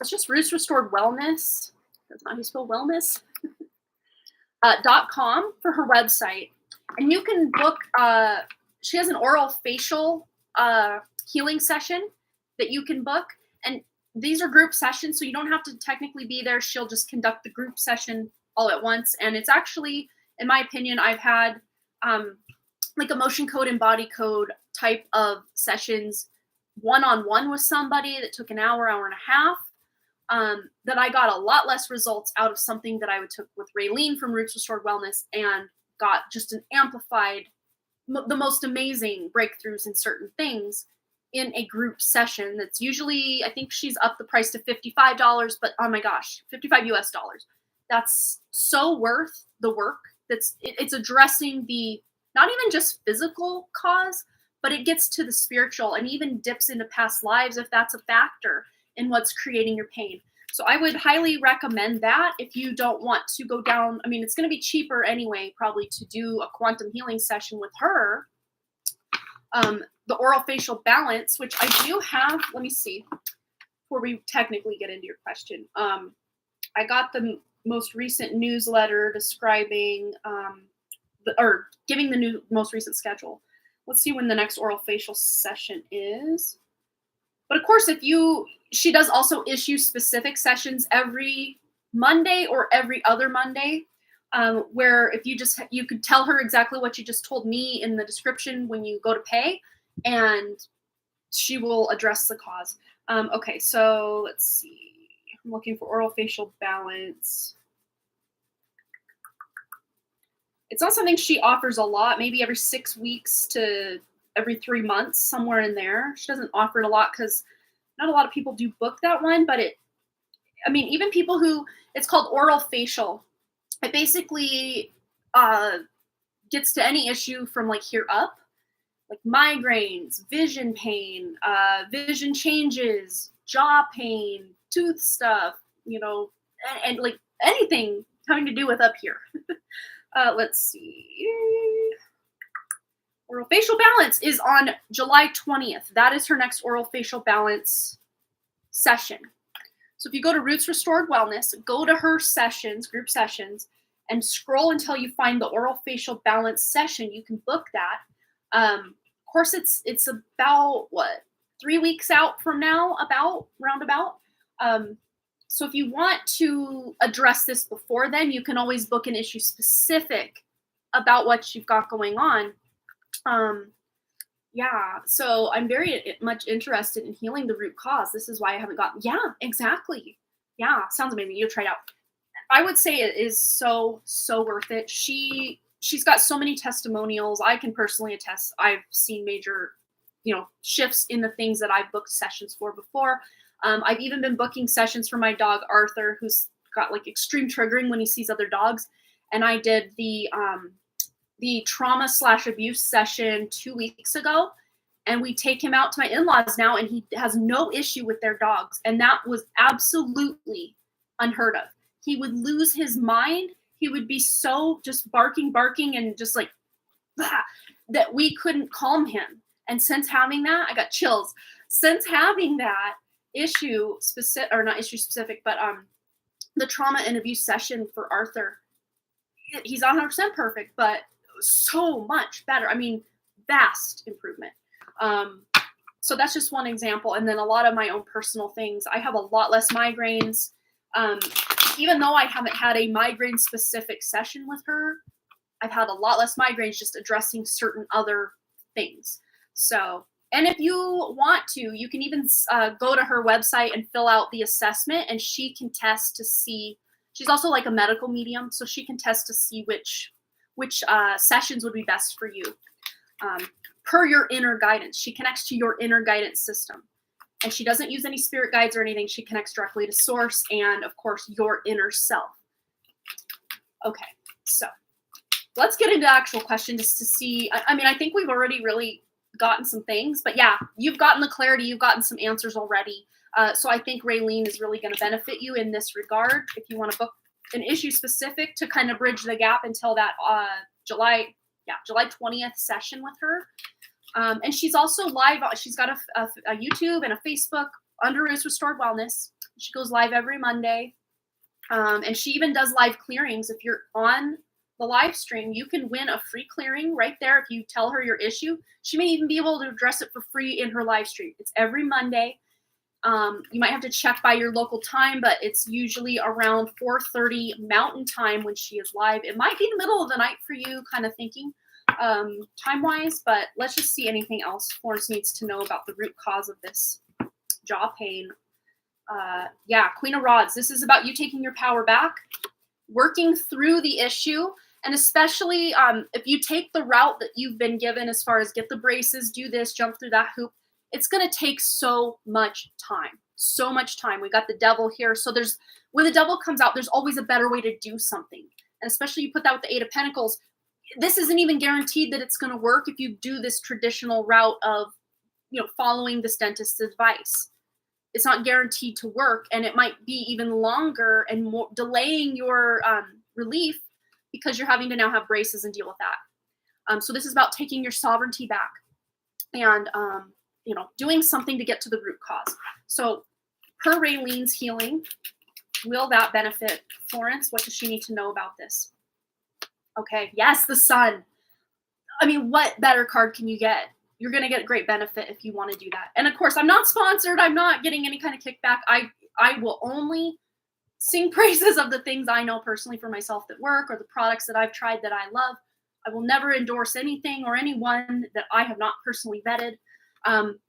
A: It's just Roots Restored Wellness. That's not how you spell wellness. .com for her website. And you can book, she has an oral facial healing session that you can book. And these are group sessions, so you don't have to technically be there. She'll just conduct the group session all at once. And it's actually, in my opinion, I've had emotion code and body code type of sessions one-on-one with somebody that took an hour and a half, that I got a lot less results out of something that I took with Raylene from Roots Restored Wellness and got just an amplified, the most amazing breakthroughs in certain things in a group session. That's usually, I think she's upped the price to $55, but oh my gosh, $55 US. That's so worth the work. It's addressing the, not even just physical cause, but it gets to the spiritual and even dips into past lives if that's a factor in what's creating your pain. So I would highly recommend that if you don't want to go down. I mean, it's going to be cheaper anyway, probably, to do a quantum healing session with her. The oral facial balance, which I do have. Let me see. Before we technically get into your question, I got the most recent newsletter describing giving the most recent schedule. Let's see when the next oral facial session is. But of course, she does also issue specific sessions every Monday or every other Monday, where if you could tell her exactly what you just told me in the description when you go to pay, and she will address the cause. Okay, so let's see. I'm looking for oral facial balance. It's not something she offers a lot, maybe every 6 weeks to every 3 months, somewhere in there. She doesn't offer it a lot because not a lot of people do book that one, but even people who, it's called oral facial. It basically gets to any issue from like here up, like migraines, vision pain, vision changes, jaw pain, tooth stuff, and like anything having to do with up here. Let's see. Oral facial balance is on July 20th. That is her next oral facial balance session. So if you go to Roots Restored Wellness, go to her sessions, group sessions, and scroll until you find the oral facial balance session. You can book that. Of course, it's about 3 weeks out from now, roundabout. So if you want to address this before then, you can always book an issue specific about what you've got going on. Yeah, so I'm very much interested in healing the root cause. This is why I haven't gotten, yeah, exactly. Yeah, sounds amazing. You try it out. I would say it is so worth it. She's got so many testimonials. I can personally attest. I've seen major, shifts in the things that I've booked sessions for before. I've even been booking sessions for my dog Arthur, who's got like extreme triggering when he sees other dogs. And I did the trauma/abuse session 2 weeks ago, and we take him out to my in-laws now, and he has no issue with their dogs. And that was absolutely unheard of. He would lose his mind. He would be so just barking, and just like that we couldn't calm him. And since having that, I got chills. Since having that issue specific, or not issue specific, but the trauma and abuse session for Arthur, he's not 100% perfect, but so much better. I mean, vast improvement. So that's just one example. And then a lot of my own personal things. I have a lot less migraines. Even though I haven't had a migraine specific session with her, I've had a lot less migraines just addressing certain other things. So, and if you want to, you can even go to her website and fill out the assessment, and she can test to see. She's also like a medical medium, so she can test to see which sessions would be best for you per your inner guidance. She connects to your inner guidance system, and she doesn't use any spirit guides or anything. She connects directly to source and, of course, your inner self. Okay, so let's get into actual questions just to see. I think we've already really gotten some things, but yeah, you've gotten the clarity. You've gotten some answers already. So I think Raylene is really going to benefit you in this regard. If you want to book an issue specific to kind of bridge the gap until that July 20th session with her. And she's also live. She's got a YouTube and a Facebook under Roots Restored Wellness. She goes live every Monday. And she even does live clearings. If you're on the live stream, you can win a free clearing right there. If you tell her your issue, she may even be able to address it for free in her live stream. It's every Monday. You might have to check by your local time, but it's usually around 4:30 Mountain Time when she is live. It might be the middle of the night for you, kind of thinking time-wise, but let's just see anything else Florence needs to know about the root cause of this jaw pain. Yeah, Queen of Rods. This is about you taking your power back, working through the issue, and especially if you take the route that you've been given as far as get the braces, do this, jump through that hoop, it's going to take so much time. So much time. We got the devil here. So when the devil comes out, there's always a better way to do something. And especially you put that with the Eight of Pentacles. This isn't even guaranteed that it's going to work if you do this traditional route of, following this dentist's advice. It's not guaranteed to work, and it might be even longer and more delaying your relief because you're having to now have braces and deal with that. So this is about taking your sovereignty back and, doing something to get to the root cause. So per Raylene's healing, will that benefit Florence? What does she need to know about this? Okay, yes, the Sun. I mean, what better card can you get? You're going to get great benefit if you want to do that. And of course, I'm not sponsored. I'm not getting any kind of kickback. I will only sing praises of the things I know personally for myself that work, or the products that I've tried that I love. I will never endorse anything or anyone that I have not personally vetted.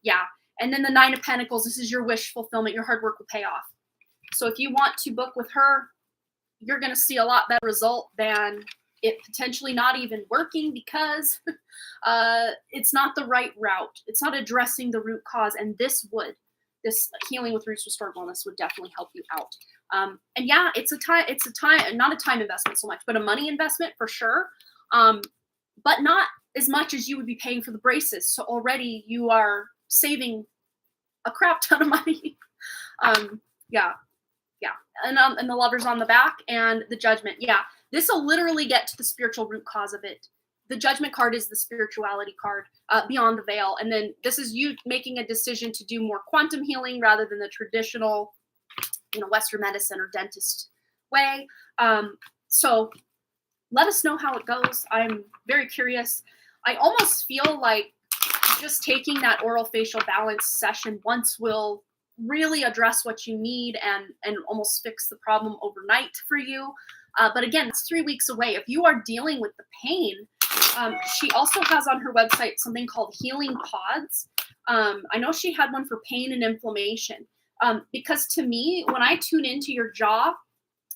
A: Yeah. And then the Nine of Pentacles, this is your wish fulfillment. Your hard work will pay off. So if you want to book with her, you're going to see a lot better result than it potentially not even working because it's not the right route. It's not addressing the root cause, and this healing with roots restored wellness would definitely help you out. And yeah, it's not a time investment so much, but a money investment for sure. But not as much as you would be paying for the braces. So already you are saving a crap ton of money. Yeah. And the Lovers on the back and the Judgment. Yeah, this will literally get to the spiritual root cause of it. The Judgment card is the spirituality card, beyond the veil. And then this is you making a decision to do more quantum healing rather than the traditional, Western medicine or dentist way. So let us know how it goes. I'm very curious. I almost feel like just taking that oral facial balance session once will really address what you need and almost fix the problem overnight for you. But again, it's 3 weeks away. If you are dealing with the pain, she also has on her website something called Healing Pods. I know she had one for pain and inflammation. Because to me, when I tune into your jaw,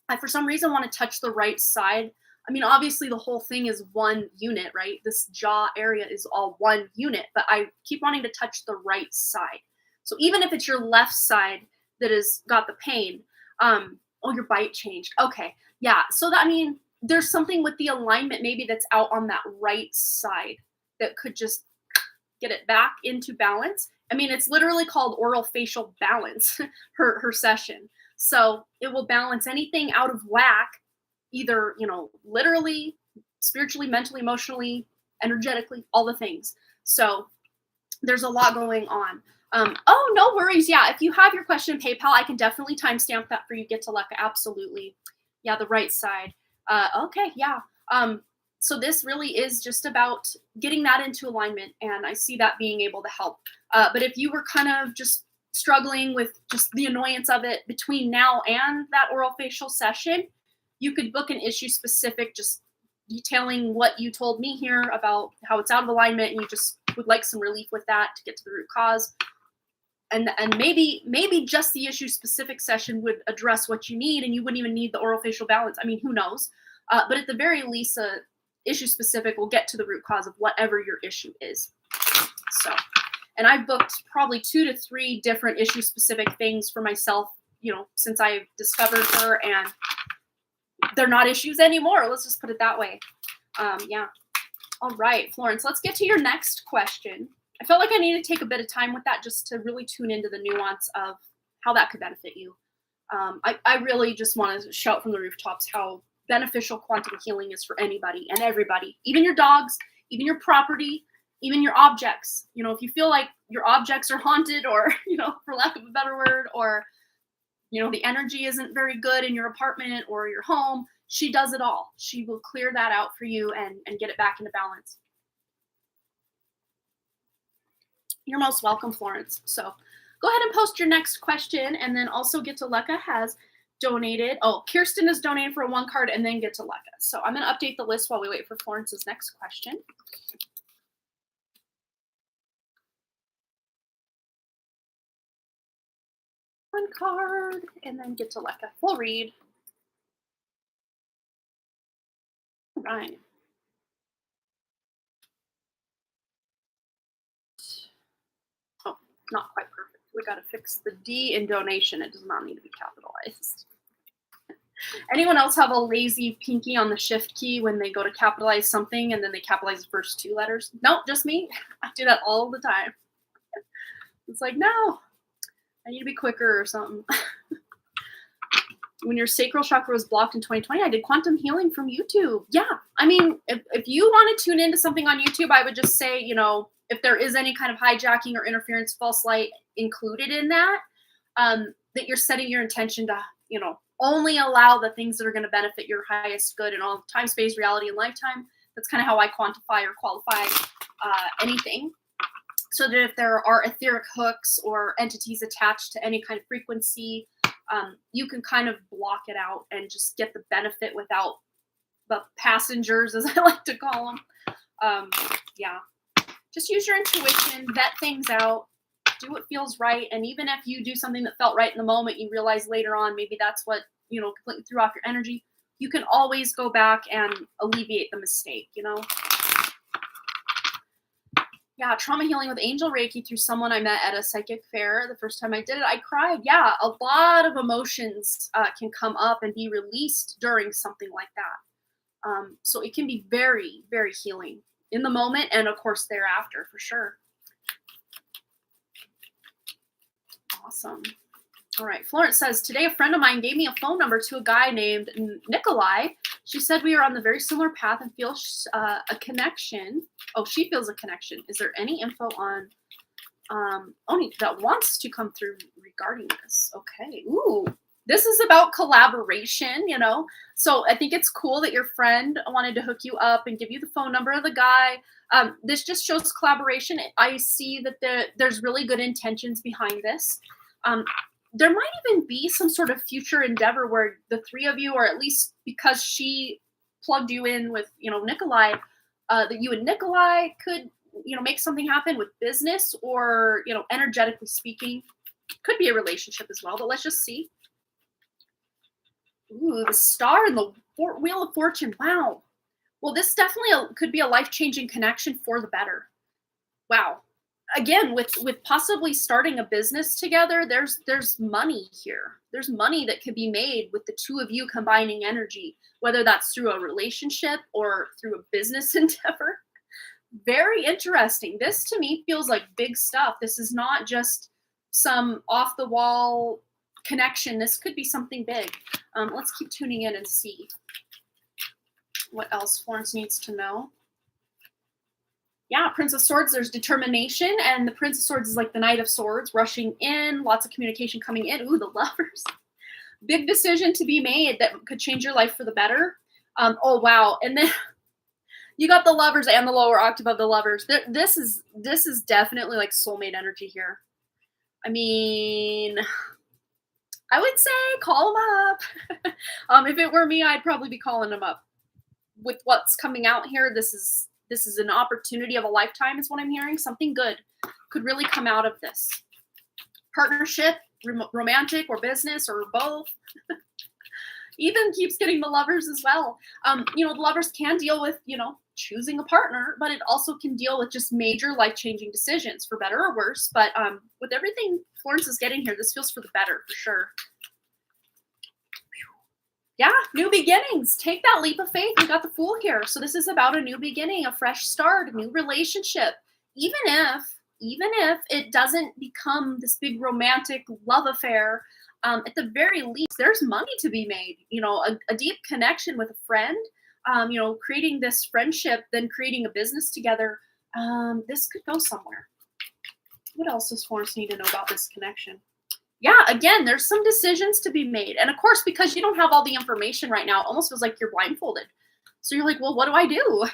A: I for some reason want to touch the right side. I mean, obviously the whole thing is one unit, right? This jaw area is all one unit, but I keep wanting to touch the right side. So even if it's your left side that has got the pain, your bite changed. Okay, yeah. So that, I mean, there's something with the alignment maybe that's out on that right side that could just get it back into balance. I mean, it's literally called oral facial balance, her session. So it will balance anything out of whack, either, literally, spiritually, mentally, emotionally, energetically, all the things. So there's a lot going on. Oh, no worries. Yeah, if you have your question in PayPal, I can definitely timestamp that for you. Get to Lecca. Absolutely. Yeah, the right side. Okay, yeah. So this really is just about getting that into alignment, and I see that being able to help. But if you were kind of just struggling with just the annoyance of it between now and that oral facial session, you could book an issue specific, just detailing what you told me here about how it's out of alignment, and you just would like some relief with that to get to the root cause. And maybe just the issue specific session would address what you need, and you wouldn't even need the oral facial balance. I mean, who knows? But at the very least, issue specific will get to the root cause of whatever your issue is. So, and I've booked probably 2 to 3 different issue specific things for myself, since I discovered her, and they're not issues anymore. Let's just put it that way. Yeah. All right, Florence, let's get to your next question. I felt like I needed to take a bit of time with that just to really tune into the nuance of how that could benefit you. I really just want to shout from the rooftops how beneficial quantum healing is for anybody and everybody, even your dogs, even your property, even your objects. If you feel like your objects are haunted, or, for lack of a better word, or, the energy isn't very good in your apartment or your home, she does it all. She will clear that out for you and get it back into balance. You're most welcome, Florence. So go ahead and post your next question, and then also Get to Lecca has donated. Oh, Kirsten has donated for a 1 card, and then Get to Lecca. So I'm going to update the list while we wait for Florence's next question. One card, and then Get to Lecca. We'll read. All right. Oh, not quite perfect. We got to fix the D in donation. It does not need to be capitalized. Anyone else have a lazy pinky on the shift key when they go to capitalize something and then they capitalize the first 2 letters? Nope, just me. I do that all the time. It's like, no, I need to be quicker or something. When your sacral chakra was blocked in 2020, I did quantum healing from YouTube. Yeah, I mean, if you want to tune into something on YouTube, I would just say, if there is any kind of hijacking or interference, false light included in that, that you're setting your intention to, only allow the things that are going to benefit your highest good in all time, space, reality, and lifetime. That's kind of how I quantify or qualify anything. So that if there are etheric hooks or entities attached to any kind of frequency, you can kind of block it out and just get the benefit without the passengers, as I like to call them. Yeah. Just use your intuition, vet things out, do what feels right. And even if you do something that felt right in the moment, you realize later on, maybe that's what, completely threw off your energy. you can always go back and alleviate the mistake, you know? Yeah, trauma healing with angel Reiki through someone I met at a psychic fair. The first time I did it, I cried. Yeah, a lot of emotions can come up and be released during something like that. So it can be very, very healing in the moment and, of course, thereafter, for sure. Awesome. All right. Florence says, today a friend of mine gave me a phone number to a guy named Nikolai. She said we are on the very similar path and feels a connection. Oh, she feels a connection. Is there any info on Oni that wants to come through regarding this? Okay. Ooh, this is about collaboration, you know? So I think it's cool that your friend wanted to hook you up and give you the phone number of the guy. This just shows collaboration. I see that there's really good intentions behind this. There might even be some sort of future endeavor where the three of you, or at least because she plugged you in with, you know, Nikolai, that you and Nikolai could, you know, make something happen with business or, you know, energetically speaking. Could be a relationship as well, but let's just see. Ooh, the star and the wheel of fortune. Wow. Well, this definitely could be a life-changing connection for the better. Wow. Again, with possibly starting a business together, there's money here. There's money that could be made with the two of you combining energy, whether that's through a relationship or through a business endeavor. Very interesting. This to me feels like big stuff. This is not just some off the wall connection. This could be something big. Let's keep tuning in and see what else Florence needs to know. Yeah, Prince of Swords, there's determination, and the Prince of Swords is like the Knight of Swords, rushing in, lots of communication coming in. Ooh, the Lovers. Big decision to be made that could change your life for the better. Oh, wow. And then you got the Lovers and the lower octave of the Lovers. This is definitely like soulmate energy here. I mean, I would say call them up. If it were me, I'd probably be calling them up. With what's coming out here, this is an opportunity of a lifetime is what I'm hearing. Something good could really come out of this. Partnership, romantic or business or both. Even keeps getting the Lovers as well. You know, the Lovers can deal with, you know, choosing a partner, but it also can deal with just major life-changing decisions for better or worse. But with everything Florence is getting here, this feels for the better for sure. Yeah, new beginnings. Take that leap of faith. We got the Fool here. So this is about a new beginning, a fresh start, a new relationship. Even if it doesn't become this big romantic love affair, at the very least, there's money to be made. You know, a deep connection with a friend, you know, creating this friendship, then creating a business together. This could go somewhere. What else does Florence need to know about this connection? Yeah, again, there's some decisions to be made. And of course, because you don't have all the information right now, it almost feels like you're blindfolded. So you're like, well, what do I do?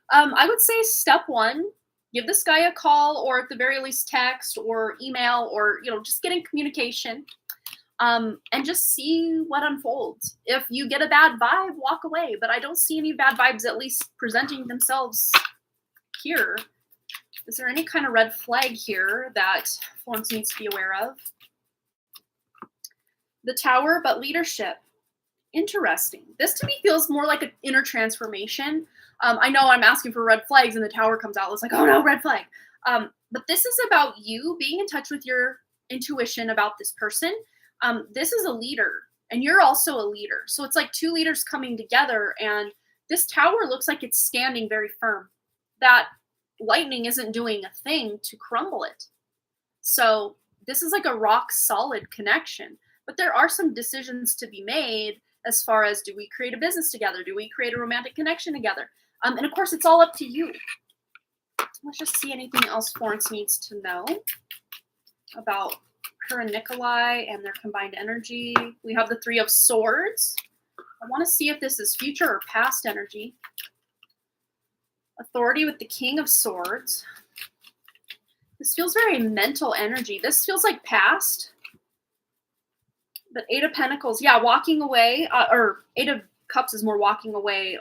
A: I would say step one, give this guy a call, or at the very least text or email, or, you know, just get in communication and just see what unfolds. If you get a bad vibe, walk away. But I don't see any bad vibes at least presenting themselves here. Is there any kind of red flag here that Florence needs to be aware of? The Tower, but leadership. Interesting. This to me feels more like an inner transformation. I know I'm asking for red flags and the Tower comes out. It's like, oh no, red flag. But this is about you being in touch with your intuition about this person. This is a leader and you're also a leader. So it's like two leaders coming together, and this Tower looks like it's standing very firm. That lightning isn't doing a thing to crumble it. So this is like a rock solid connection. But there are some decisions to be made as far as, do we create a business together? Do we create a romantic connection together? And of course, it's all up to you. Let's just see anything else Florence needs to know about her and Nikolai and their combined energy. We have the Three of Swords. I want to see if this is future or past energy. Authority with the King of Swords. This feels very mental energy. This feels like past. But Eight of Pentacles, yeah, walking away, or Eight of Cups is more walking away,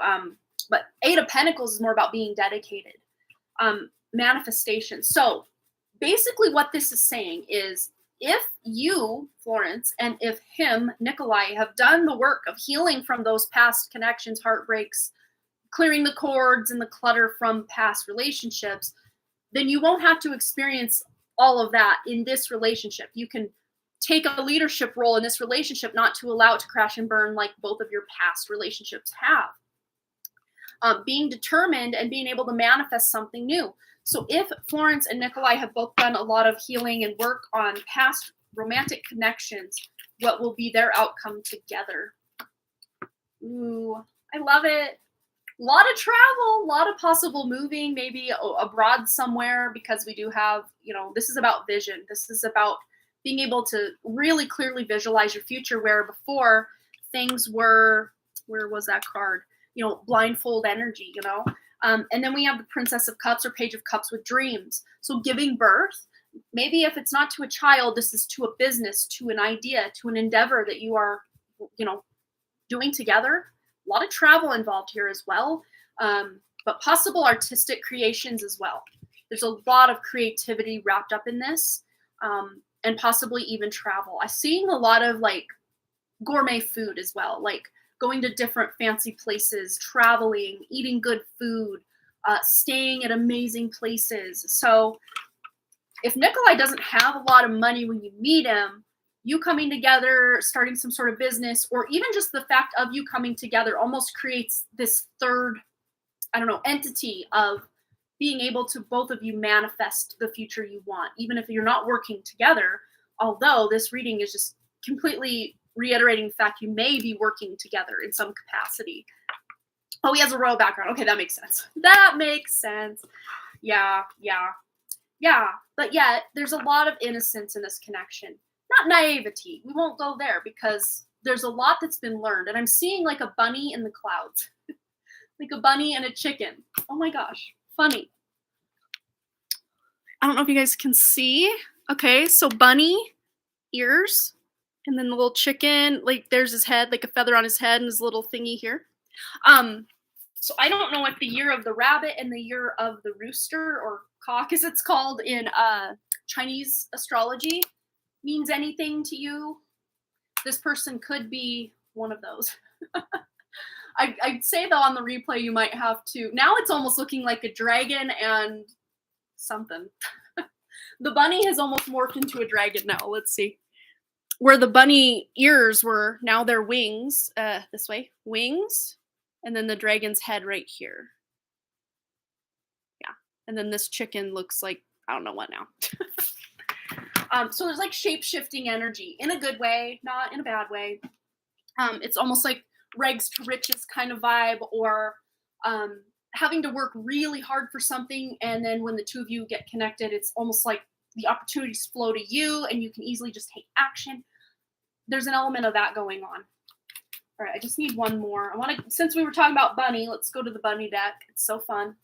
A: but Eight of Pentacles is more about being dedicated, manifestation. So basically what this is saying is if you, Florence, and if him, Nikolai, have done the work of healing from those past connections, heartbreaks, clearing the cords and the clutter from past relationships, then you won't have to experience all of that in this relationship. You can take a leadership role in this relationship, not to allow it to crash and burn like both of your past relationships have. Being determined and being able to manifest something new. So if Florence and Nikolai have both done a lot of healing and work on past romantic connections, what will be their outcome together? Ooh, I love it. A lot of travel, a lot of possible moving, maybe abroad somewhere, because we do have, this is about vision. This is about being able to really clearly visualize your future, where before things were, where was that card? Blindfold energy, and then we have the Princess of Cups or Page of Cups with dreams. So giving birth, maybe if it's not to a child, this is to a business, to an idea, to an endeavor that you are, doing together. A lot of travel involved here as well, but possible artistic creations as well. There's a lot of creativity wrapped up in this, and possibly even travel. I'm seeing a lot of like gourmet food as well, like going to different fancy places, traveling, eating good food, staying at amazing places. So if Nikolai doesn't have a lot of money when you meet him, you coming together, starting some sort of business, or even just the fact of you coming together almost creates this third, entity of being able to both of you manifest the future you want, even if you're not working together. Although this reading is just completely reiterating the fact you may be working together in some capacity. Oh, he has a royal background. Okay, that makes sense. That makes sense. Yeah. But yet, there's a lot of innocence in this connection. Not naivety. We won't go there because there's a lot that's been learned. And I'm seeing like a bunny in the clouds. Like a bunny and a chicken. Oh my gosh. Funny. I don't know if you guys can see. Okay, so bunny, ears, and then the little chicken, like there's his head, like a feather on his head and his little thingy here. So I don't know if the year of the rabbit and the year of the rooster, or cock as it's called in Chinese astrology, means anything to you. This person could be one of those. I'd say though on the replay you might have to, now it's almost looking like a dragon and something. The bunny has almost morphed into a dragon now. Let's see. Where the bunny ears were, now they're wings. This way, wings, and then the dragon's head right here. Yeah, and then this chicken looks like I don't know what now. So there's like shape-shifting energy in a good way, not in a bad way. It's almost like rags to riches kind of vibe, or having to work really hard for something, and then when the two of you get connected, it's almost like the opportunities flow to you and you can easily just take action. There's an element of that going on. All right, I just need one more. Since we were talking about bunny, let's go to the bunny deck. It's so fun.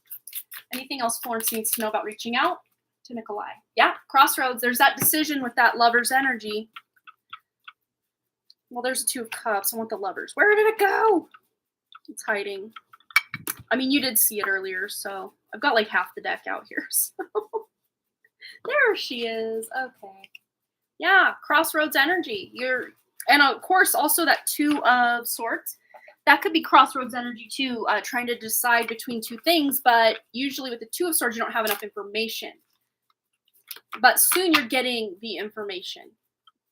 A: Anything else Florence needs to know about reaching out to Nikolai? Yeah, crossroads. There's that decision with that lover's energy. Well, there's a Two of Cups. I want the lovers. Where did it go? It's hiding. I mean, you did see it earlier, so I've got like half the deck out here. So there she is. Okay. Yeah, crossroads energy. And of course, also that Two of Swords. That could be crossroads energy too, trying to decide between two things, but usually with the Two of Swords, you don't have enough information. But soon you're getting the information.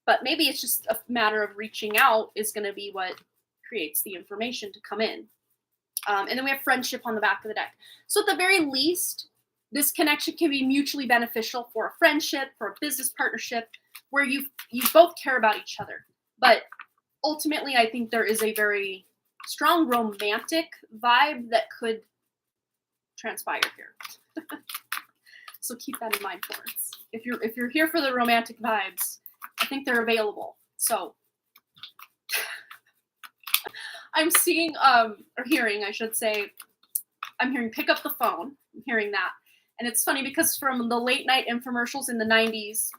A: But maybe it's just a matter of reaching out is going to be what creates the information to come in. And then we have friendship on the back of the deck. So at the very least, this connection can be mutually beneficial for a friendship, for a business partnership, where you both care about each other. But ultimately, I think there is a very strong romantic vibe that could transpire here. So keep that in mind, Florence. If you're here for the romantic vibes, I think they're available. So I'm seeing, or hearing, I should say, I'm hearing pick up the phone. I'm hearing that. And it's funny because from the late night infomercials in the 90s,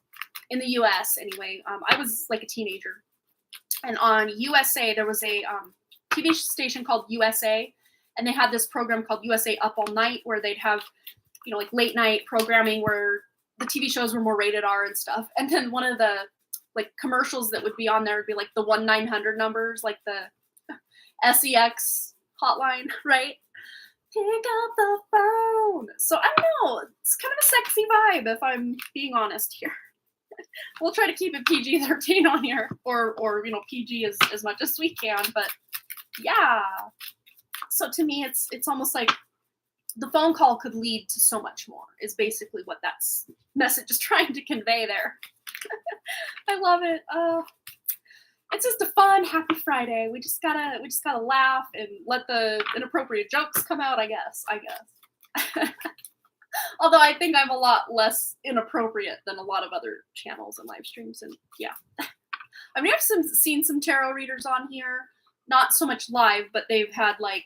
A: in the US anyway, I was like a teenager. And on USA, there was a TV station called USA. And they had this program called USA Up All Night where they'd have, like late night programming where the TV shows were more rated R and stuff. And then one of the like commercials that would be on there would be like the 1-900 numbers, like the SEX hotline, right? Pick up the phone. So I don't know. It's kind of a sexy vibe if I'm being honest here. We'll try to keep it PG-13 on here, or PG as much as we can. But yeah. So to me, it's almost like the phone call could lead to so much more. Is basically what that message is trying to convey there. I love it. It's just a fun, happy Friday. We just gotta laugh and let the inappropriate jokes come out. I guess. Although I think I'm a lot less inappropriate than a lot of other channels and live streams, and yeah. I mean, I've seen some tarot readers on here, not so much live, but they've had like,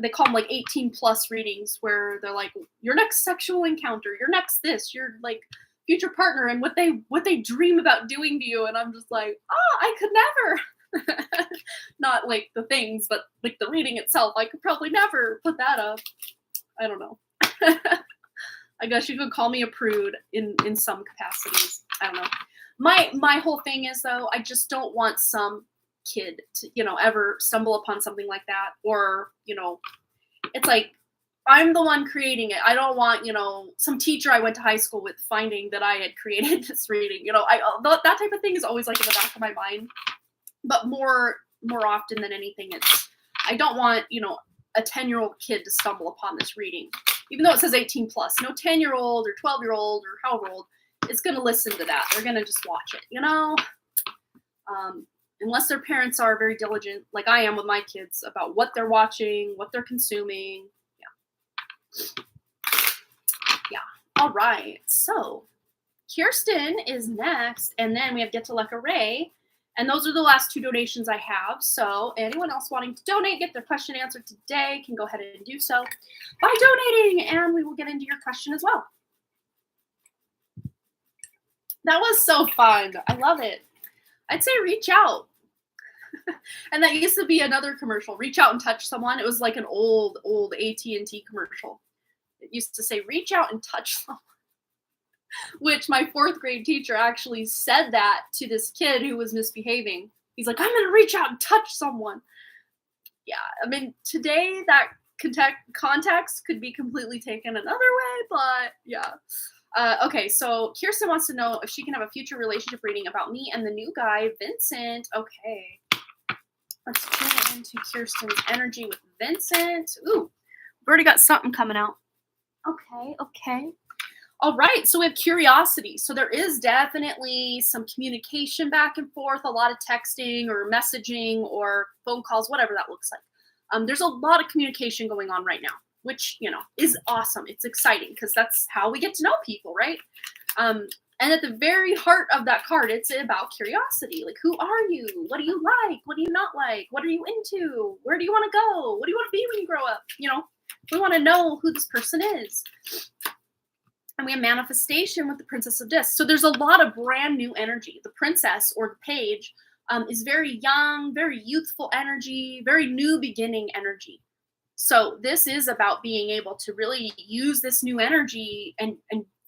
A: they call them like 18 plus readings, where they're like, your next sexual encounter, your next this, your like future partner, and what they dream about doing to you, and I'm just like, I could never. Not like the things, but like the reading itself, I could probably never put that up. I don't know. I guess you could call me a prude in some capacities. I don't know. My whole thing is, though, I just don't want some kid to, ever stumble upon something like that. Or, it's like, I'm the one creating it. I don't want, some teacher I went to high school with finding that I had created this reading. That type of thing is always like in the back of my mind. But more often than anything, I don't want, a 10-year-old kid to stumble upon this reading. Even though it says 18 plus, no 10-year-old or 12-year-old or however old is going to listen to that. They're going to just watch it, unless their parents are very diligent, like I am with my kids, about what they're watching, what they're consuming. Yeah. All right. So Kirsten is next, and then we have Get to Luck Array. And those are the last 2 donations I have. So anyone else wanting to donate, get their question answered today, can go ahead and do so by donating, and we will get into your question as well. That was so fun. I love it. I'd say reach out. And that used to be another commercial, reach out and touch someone. It was like an old AT&T commercial. It used to say, reach out and touch someone. Which my 4th grade teacher actually said that to this kid who was misbehaving. He's like, I'm going to reach out and touch someone. Yeah, I mean, today that context could be completely taken another way, but yeah. Okay, so Kirsten wants to know if she can have a future relationship reading about me and the new guy, Vincent. Okay. Let's get into Kirsten's energy with Vincent. Ooh, we've already got something coming out. Okay. All right, so we have curiosity. So there is definitely some communication back and forth, a lot of texting or messaging or phone calls, whatever that looks like. There's a lot of communication going on right now, which, is awesome. It's exciting because that's how we get to know people, right? And at the very heart of that card, it's about curiosity. Like, who are you? What do you like? What do you not like? What are you into? Where do you want to go? What do you want to be when you grow up? We want to know who this person is. And we have manifestation with the Princess of Discs. So there's a lot of brand new energy. The princess or the page is very young, very youthful energy, very new beginning energy. So this is about being able to really use this new energy and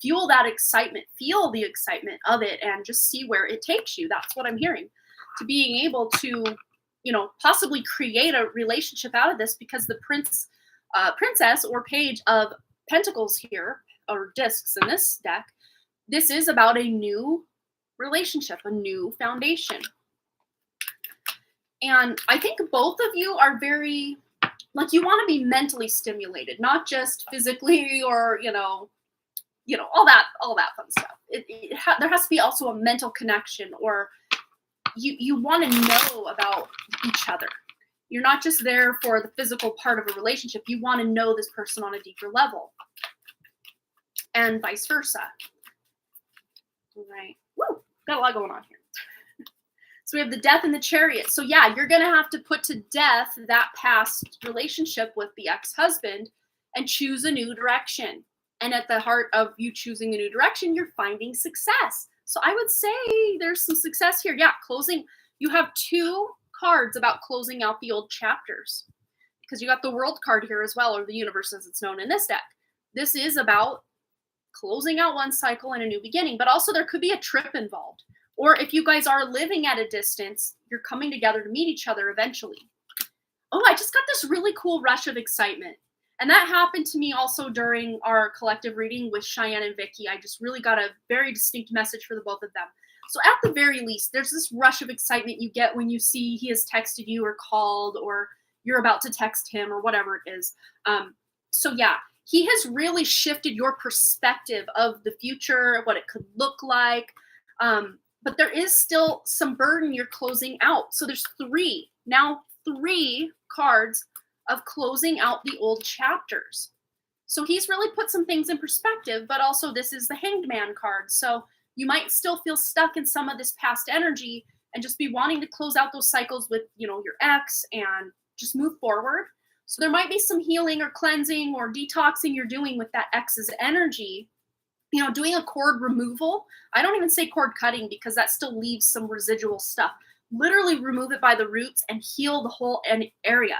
A: fuel that excitement, feel the excitement of it, and just see where it takes you. That's what I'm hearing. To being able to, possibly create a relationship out of this, because the princess or page of pentacles here, or discs in this deck, this is about a new relationship, a new foundation. And I think both of you are very, like, you want to be mentally stimulated, not just physically or, all that fun stuff. There has to be also a mental connection, or you want to know about each other. You're not just there for the physical part of a relationship. You want to know this person on a deeper level. And vice versa. All right. Woo! Got a lot going on here. So we have the Death and the Chariot. So yeah, you're going to have to put to death that past relationship with the ex-husband and choose a new direction. And at the heart of you choosing a new direction, you're finding success. So I would say there's some success here. Yeah, closing. You have 2 cards about closing out the old chapters, because you got the World card here as well, or the Universe as it's known in this deck. This is about closing out one cycle and a new beginning. But also there could be a trip involved. Or if you guys are living at a distance, you're coming together to meet each other eventually. Oh, I just got this really cool rush of excitement. And that happened to me also during our collective reading with Cheyenne and Vicky. I just really got a very distinct message for the both of them. So at the very least, there's this rush of excitement you get when you see he has texted you or called, or you're about to text him or whatever it is. So yeah, he has really shifted your perspective of the future, what it could look like. But there is still some burden you're closing out. So there's three cards of closing out the old chapters. So he's really put some things in perspective, but also this is the Hanged Man card. So you might still feel stuck in some of this past energy and just be wanting to close out those cycles with, your ex and just move forward. So there might be some healing or cleansing or detoxing you're doing with that ex's energy. Doing a cord removal. I don't even say cord cutting because that still leaves some residual stuff. Literally remove it by the roots and heal the whole area.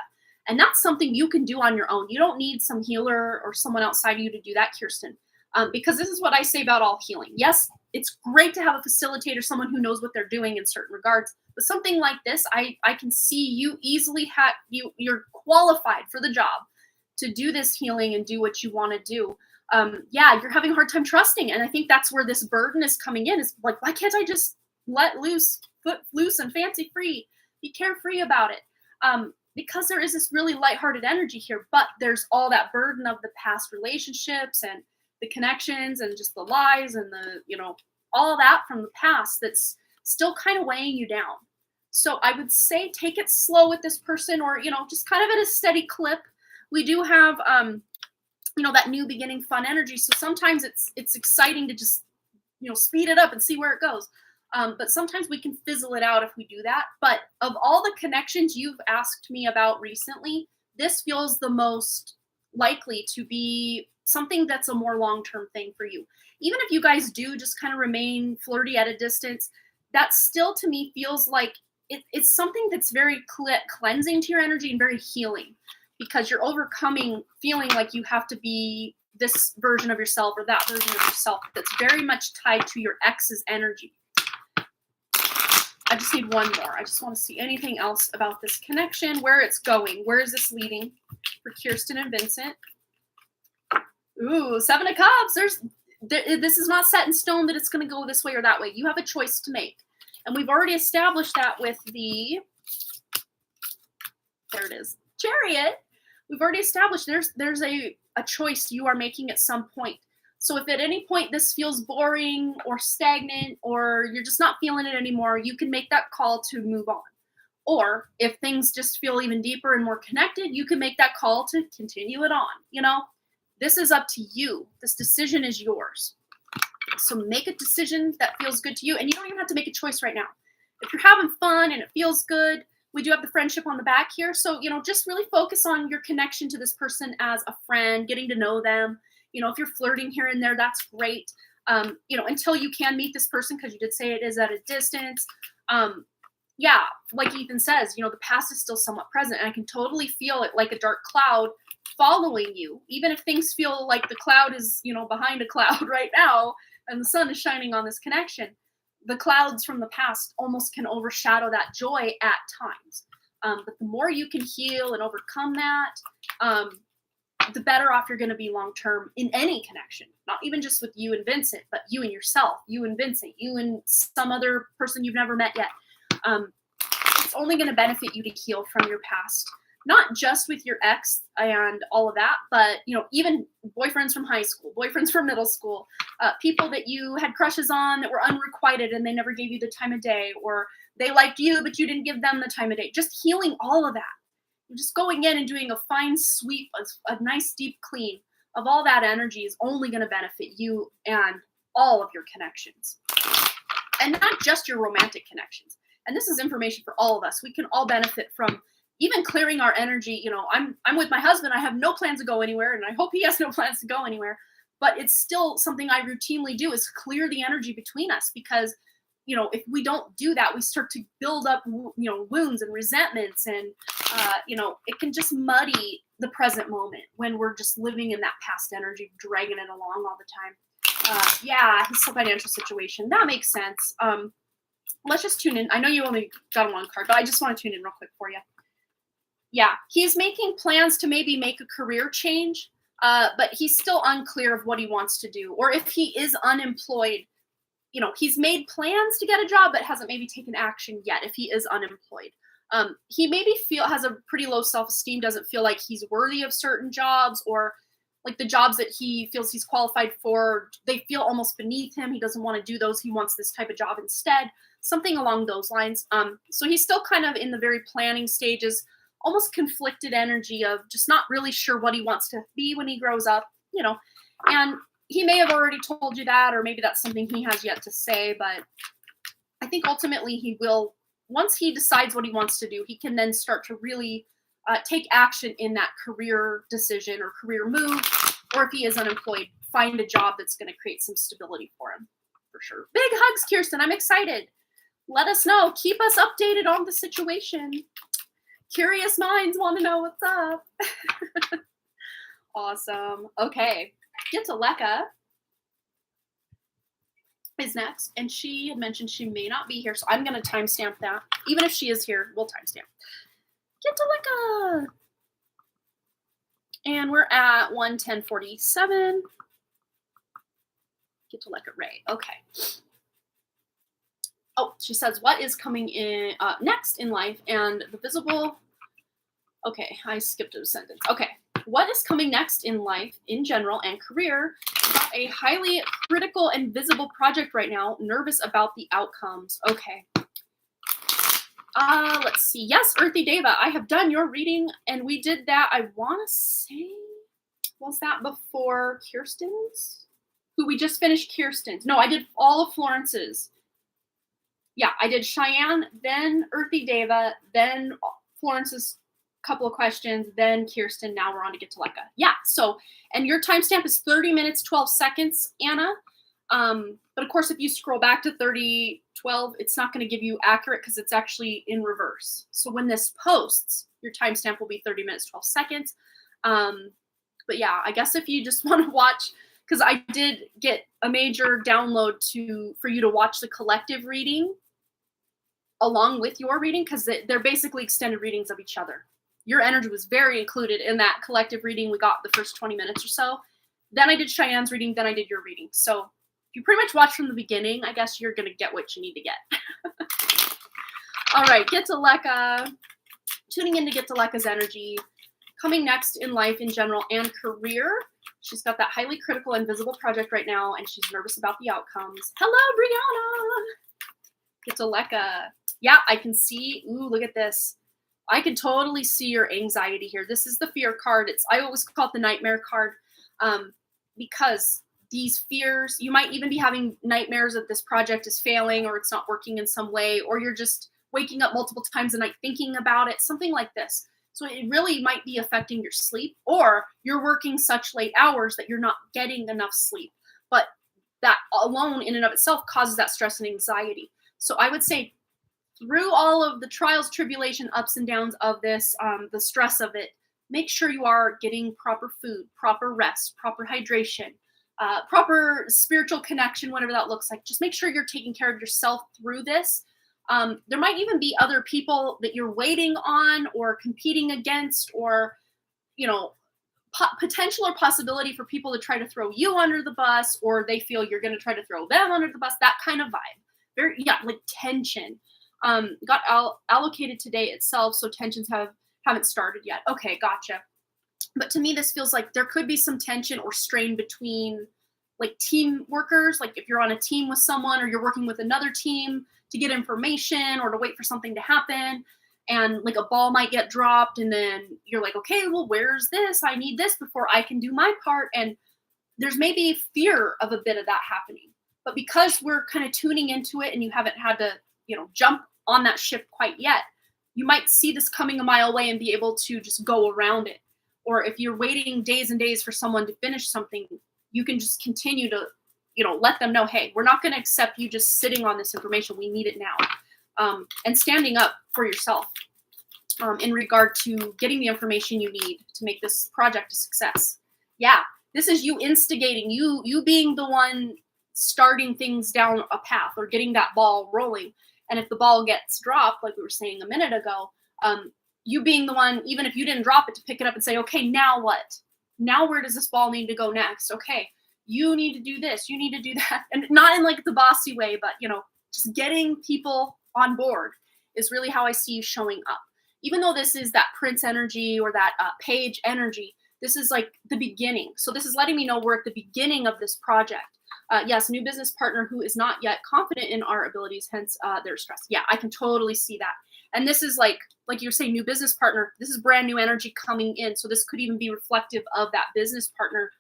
A: And that's something you can do on your own. You don't need some healer or someone outside of you to do that, Kirsten. Because this is what I say about all healing. Yes, it's great to have a facilitator, someone who knows what they're doing in certain regards. But something like this, I can see you easily you're qualified for the job to do this healing and do what you want to do. You're having a hard time trusting. And I think that's where this burden is coming in. Is like, why can't I just let loose, foot loose and fancy free, be carefree about it? Because there is this really lighthearted energy here, but there's all that burden of the past relationships and the connections and just the lies and the, all that from the past that's still kind of weighing you down. So I would say take it slow with this person, or, just kind of at a steady clip. We do have, that new beginning fun energy. So sometimes it's exciting to just, speed it up and see where it goes. But sometimes we can fizzle it out if we do that. But of all the connections you've asked me about recently, this feels the most likely to be something that's a more long-term thing for you. Even if you guys do just kind of remain flirty at a distance, that still to me feels like it's something that's very cleansing to your energy and very healing, because you're overcoming feeling like you have to be this version of yourself or that version of yourself that's very much tied to your ex's energy. I just need one more. I just want to see anything else about this connection, where it's going. Where is this leading for Kirsten and Vincent? Ooh, Seven of Cups. This is not set in stone that it's going to go this way or that way. You have a choice to make. And we've already established that with there it is, Chariot. We've already established there's a choice you are making at some point. So if at any point this feels boring or stagnant or you're just not feeling it anymore, you can make that call to move on. Or if things just feel even deeper and more connected, you can make that call to continue it on. This is up to you. This decision is yours. So make a decision that feels good to you. And you don't even have to make a choice right now. If you're having fun and it feels good, we do have the friendship on the back here. So, just really focus on your connection to this person as a friend, getting to know them. If you're flirting here and there, that's great. Until you can meet this person, because you did say it is at a distance. Like Ethan says, the past is still somewhat present, and I can totally feel it like a dark cloud following you, even if things feel like the cloud is, behind a cloud right now, and the sun is shining on this connection. The clouds from the past almost can overshadow that joy at times. But the more you can heal and overcome that, the better off you're going to be long-term in any connection, not even just with you and Vincent, but you and yourself, you and Vincent, you and some other person you've never met yet. It's only going to benefit you to heal from your past, not just with your ex and all of that, but, even boyfriends from high school, boyfriends from middle school, people that you had crushes on that were unrequited and they never gave you the time of day, or they liked you, but you didn't give them the time of day. Just healing all of that. Just going in and doing a fine sweep, a nice deep clean of all that energy is only going to benefit you and all of your connections. And not just your romantic connections. And this is information for all of us. We can all benefit from even clearing our energy. I'm with my husband. I have no plans to go anywhere, and I hope he has no plans to go anywhere. But it's still something I routinely do, is clear the energy between us, because if we don't do that, we start to build up, wounds and resentments, and, it can just muddy the present moment when we're just living in that past energy, dragging it along all the time. Yeah, his financial situation. That makes sense. Let's just tune in. I know you only got one card, but I just want to tune in real quick for you. Yeah, he's making plans to maybe make a career change, but he's still unclear of what he wants to do. Or if he is unemployed, he's made plans to get a job, but hasn't maybe taken action yet if he is unemployed. He maybe has a pretty low self-esteem, doesn't feel like he's worthy of certain jobs, or like the jobs that he feels he's qualified for, they feel almost beneath him. He doesn't want to do those. He wants this type of job instead, something along those lines. So he's still kind of in the very planning stages, almost conflicted energy of just not really sure what he wants to be when he grows up, and he may have already told you that, or maybe that's something he has yet to say, but I think ultimately he will, once he decides what he wants to do, he can then start to really take action in that career decision or career move, or if he is unemployed, find a job that's going to create some stability for him, for sure. Big hugs, Kirsten. I'm excited. Let us know. Keep us updated on the situation. Curious minds want to know what's up. Awesome. Okay. Get to Lekka is next, and she had mentioned she may not be here, so I'm going to timestamp that. Even if she is here, we'll timestamp. Get to Lekka. And we're at 1:10:47. Get to Lekka Ray. Okay. Oh, she says, what is coming in next in life and the visible? Okay, I skipped a sentence. Okay. What is coming next in life in general and career? Got a highly critical and visible project right now. Nervous about the outcomes. Okay. Let's see. Yes, Earthy Deva, I have done your reading, and we did that. I want to say, was that before Kirsten's? Who we just finished Kirsten's. No, I did all of Florence's. Yeah, I did Cheyenne, then Earthy Deva, then Florence's couple of questions, then Kirsten. Now we're on to Get to Lekka. Yeah, so, and your timestamp is 30 minutes, 12 seconds, Anna. But of course, if you scroll back to 30:12, it's not going to give you accurate because it's actually in reverse. So when this posts, your timestamp will be 30 minutes, 12 seconds. But yeah, I guess if you just want to watch, because I did get a major download for you to watch the collective reading along with your reading, because they're basically extended readings of each other. Your energy was very included in that collective reading. We got the first 20 minutes or so. Then I did Cheyenne's reading. Then I did your reading. So if you pretty much watch from the beginning, I guess you're going to get what you need to get. All right, Get to Lekka. Tuning in to Get to Lekka's energy. Coming next in life in general and career. She's got that highly critical and visible project right now, and she's nervous about the outcomes. Hello, Brianna. Get to Lekka. Yeah, I can see. Ooh, look at this. I can totally see your anxiety here. This is the fear card. I always call it the nightmare card, because these fears, you might even be having nightmares that this project is failing or it's not working in some way, or you're just waking up multiple times a night thinking about it, something like this. So it really might be affecting your sleep, or you're working such late hours that you're not getting enough sleep. But that alone in and of itself causes that stress and anxiety. So I would say through all of the trials, tribulation, ups and downs of this, the stress of it, make sure you are getting proper food, proper rest, proper hydration, proper spiritual connection, whatever that looks like. Just make sure you're taking care of yourself through this. There might even be other people that you're waiting on or competing against, or, potential or possibility for people to try to throw you under the bus, or they feel you're going to try to throw them under the bus, that kind of vibe. Like tension. Got allocated today itself, so tensions haven't started yet. Okay, gotcha. But to me, this feels like there could be some tension or strain between like team workers, like if you're on a team with someone or you're working with another team to get information or to wait for something to happen, and like a ball might get dropped, and then you're like, okay, well, where's this? I need this before I can do my part. And there's maybe fear of a bit of that happening. But because we're kind of tuning into it and you haven't had to, jump on that ship quite yet, you might see this coming a mile away and be able to just go around it. Or if you're waiting days and days for someone to finish something, you can just continue to, let them know, hey, we're not going to accept you just sitting on this information. We need it now. And standing up for yourself in regard to getting the information you need to make this project a success. Yeah, This is you instigating, you being the one starting things down a path or getting that ball rolling. And if the ball gets dropped, like we were saying a minute ago, you being the one, even if you didn't drop it, to pick it up and say, okay, now what? Now where does this ball need to go next? Okay, you need to do this, you need to do that. And not in like the bossy way, but just getting people on board is really how I see you showing up. Even though this is that Prince energy or that Page energy, this is like the beginning. So this is letting me know we're at the beginning of this project. Yes, new business partner who is not yet confident in our abilities, hence their stress. Yeah, I can totally see that. And this is like you're saying, new business partner, this is brand new energy coming in. So this could even be reflective of that business partner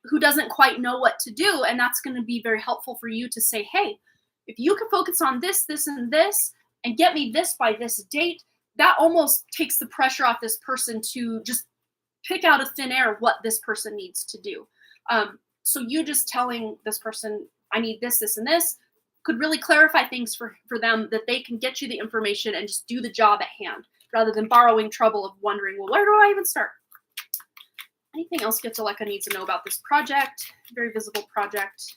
A: who doesn't quite know what to do. And that's going to be very helpful for you to say, hey, if you can focus on this, this, and this, and get me this by this date, that almost takes the pressure off this person to just pick out of thin air what this person needs to do. So you just telling this person, I need this, this, and this, could really clarify things for them, that they can get you the information and just do the job at hand, rather than borrowing trouble of wondering, well, where do I even start? Anything else Getuleka needs to know about this project? Very visible project.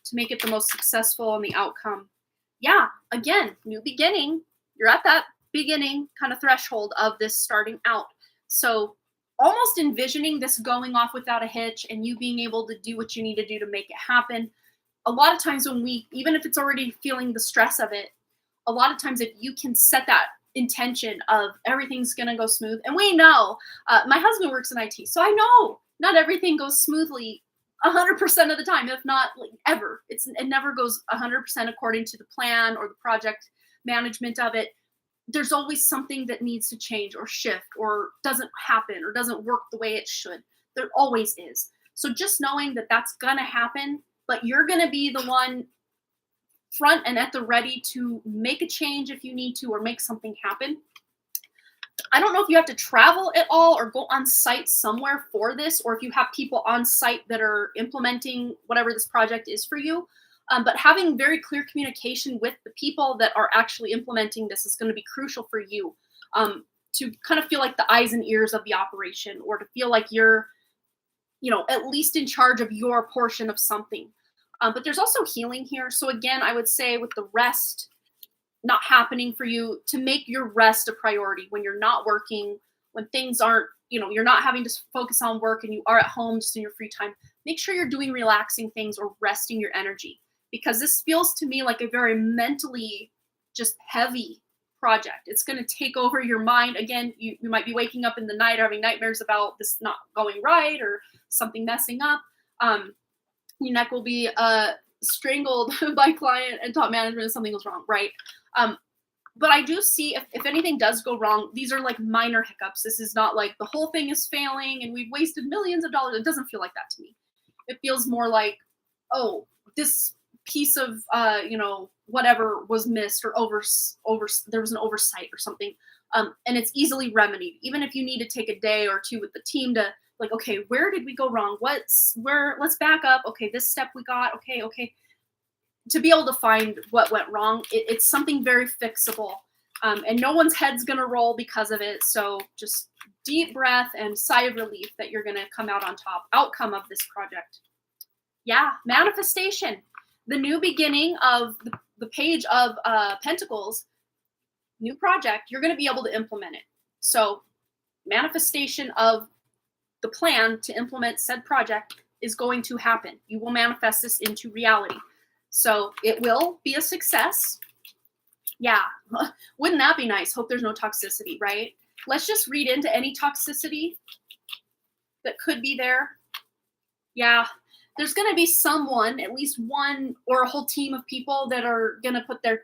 A: To make it the most successful and the outcome. Yeah, again, new beginning. You're at that beginning kind of threshold of this starting out. So almost envisioning this going off without a hitch and you being able to do what you need to do to make it happen. A lot of times when even if it's already feeling the stress of it, a lot of times if you can set that intention of everything's going to go smooth. And we know, my husband works in IT, so I know not everything goes smoothly 100% of the time, if not like ever. It never goes 100% according to the plan or the project management of it. There's always something that needs to change or shift or doesn't happen or doesn't work the way it should. There always is. So just knowing that that's going to happen, but you're going to be the one front and at the ready to make a change if you need to or make something happen. I don't know if you have to travel at all or go on site somewhere for this, or if you have people on site that are implementing whatever this project is for you. But having very clear communication with the people that are actually implementing this is going to be crucial for you to kind of feel like the eyes and ears of the operation, or to feel like you're, at least in charge of your portion of something. But there's also healing here. So again, I would say with the rest not happening for you, to make your rest a priority when you're not working, when things aren't, you're not having to focus on work and you are at home just in your free time. Make sure you're doing relaxing things or resting your energy, because this feels to me like a very mentally just heavy project. It's going to take over your mind. Again, you might be waking up in the night or having nightmares about this not going right or something messing up. Your neck will be strangled by client and top management if something goes wrong, right? But I do see if anything does go wrong, these are like minor hiccups. This is not like the whole thing is failing and we've wasted millions of dollars. It doesn't feel like that to me. It feels more like, oh, this piece of, whatever was missed or there was an oversight or something. And it's easily remedied. Even if you need to take a day or two with the team to like, okay, where did we go wrong? Let's back up. Okay, this step we got. Okay. To be able to find what went wrong, it's something very fixable. And no one's head's going to roll because of it. So just deep breath and sigh of relief that you're going to come out on top. Outcome of this project. Yeah, manifestation. The new beginning of the Page of Pentacles, new project, you're going to be able to implement it. So manifestation of the plan to implement said project is going to happen. You will manifest this into reality. So it will be a success. Yeah, wouldn't that be nice? Hope there's no toxicity, right? Let's just read into any toxicity that could be there. Yeah, there's going to be someone, at least one or a whole team of people that are going to put their,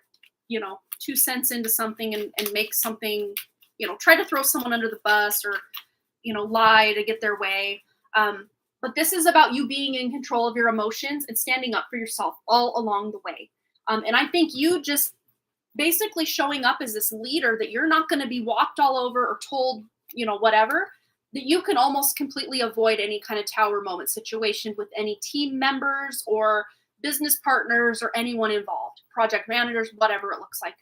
A: 2 cents into something and make something, try to throw someone under the bus or, lie to get their way. But this is about you being in control of your emotions and standing up for yourself all along the way. And I think you just basically showing up as this leader that you're not going to be walked all over or told, whatever, that you can almost completely avoid any kind of tower moment situation with any team members or business partners or anyone involved, project managers, whatever it looks like,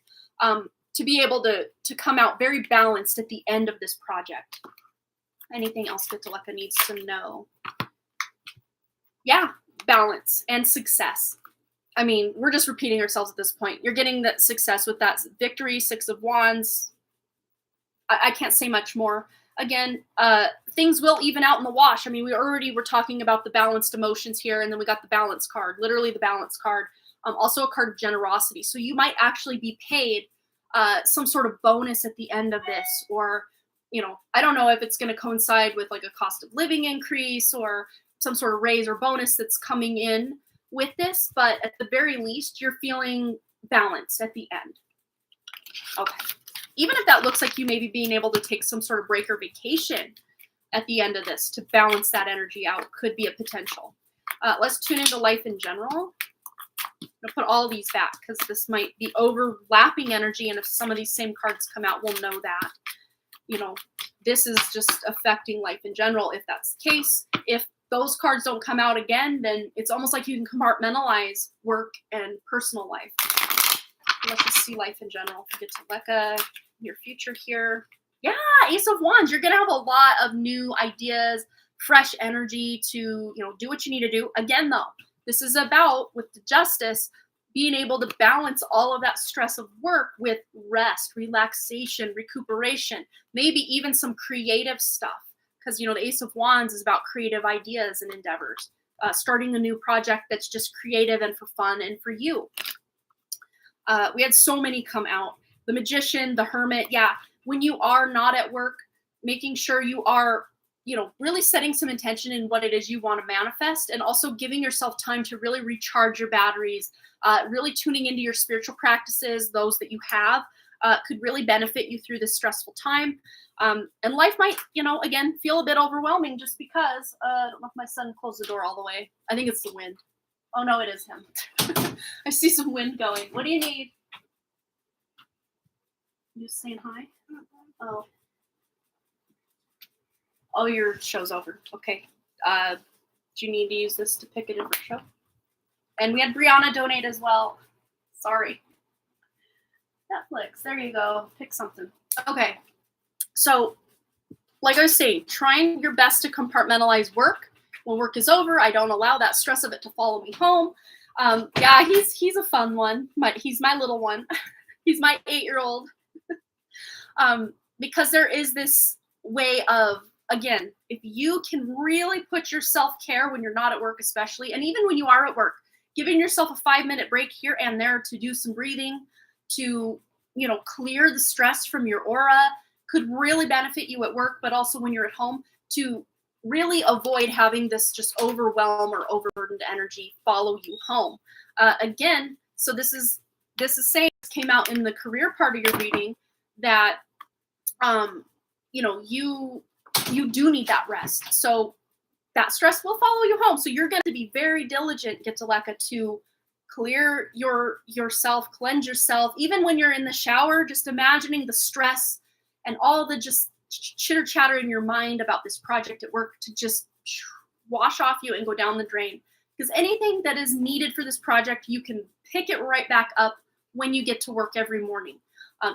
A: to be able to come out very balanced at the end of this project. Anything else Getuleka needs to know? Yeah, balance and success. I mean, we're just repeating ourselves at this point. You're getting that success with that victory, Six of Wands. I can't say much more. Again, things will even out in the wash. I mean, we already were talking about the balanced emotions here, and then we got the balance card, literally the balance card. Also a card of generosity. So you might actually be paid some sort of bonus at the end of this, or, you know, I don't know if it's going to coincide with like a cost of living increase or some sort of raise or bonus that's coming in with this, but at the very least, you're feeling balance at the end. Okay. Even if that looks like you maybe being able to take some sort of break or vacation at the end of this to balance that energy out could be a potential. Let's tune into life in general. I'm gonna put all these back because this might be overlapping energy, and if some of these same cards come out, we'll know that, you know, this is just affecting life in general. If that's the case, if those cards don't come out again, then it's almost like you can compartmentalize work and personal life. Let's just see life in general. Get to Leka, your future here. Yeah, Ace of Wands. You're going to have a lot of new ideas, fresh energy to, you know, do what you need to do. Again, though, this is about, with the Justice, being able to balance all of that stress of work with rest, relaxation, recuperation, maybe even some creative stuff. Because, you know, the Ace of Wands is about creative ideas and endeavors. Starting a new project that's just creative and for fun and for you. We had so many come out. The Magician, the Hermit. Yeah, when you are not at work, making sure you are, you know, really setting some intention in what it is you want to manifest, and also giving yourself time to really recharge your batteries, really tuning into your spiritual practices, those that you have, could really benefit you through this stressful time. And life might, you know, again, feel a bit overwhelming just because, I don't know if my son closed the door all the way. I think it's the wind. Oh, no, it is him. I see some wind going. What do you need? You just saying hi? Oh. Oh, your show's over. Okay. Do you need to use this to pick a different show? And we had Brianna donate as well. Sorry. Netflix. There you go. Pick something. Okay. So, like I was saying, trying your best to compartmentalize work. When work is over, I don't allow that stress of it to follow me home. Yeah, he's a fun one. He's my little one. He's my 8-year-old. Because there is this way of, again, if you can really put your self-care when you're not at work especially, and even when you are at work, giving yourself a 5-minute break here and there to do some breathing, to, you know, clear the stress from your aura could really benefit you at work, but also when you're at home to really avoid having this just overwhelm or overburdened energy follow you home. Again, so this is saying, this came out in the career part of your reading, that you know, you do need that rest. So that stress will follow you home. So you're going to be very diligent, get to Leka, to clear yourself, cleanse yourself. Even when you're in the shower, just imagining the stress and all the just chitter chatter in your mind about this project at work to just wash off you and go down the drain. Because anything that is needed for this project, you can pick it right back up when you get to work every morning.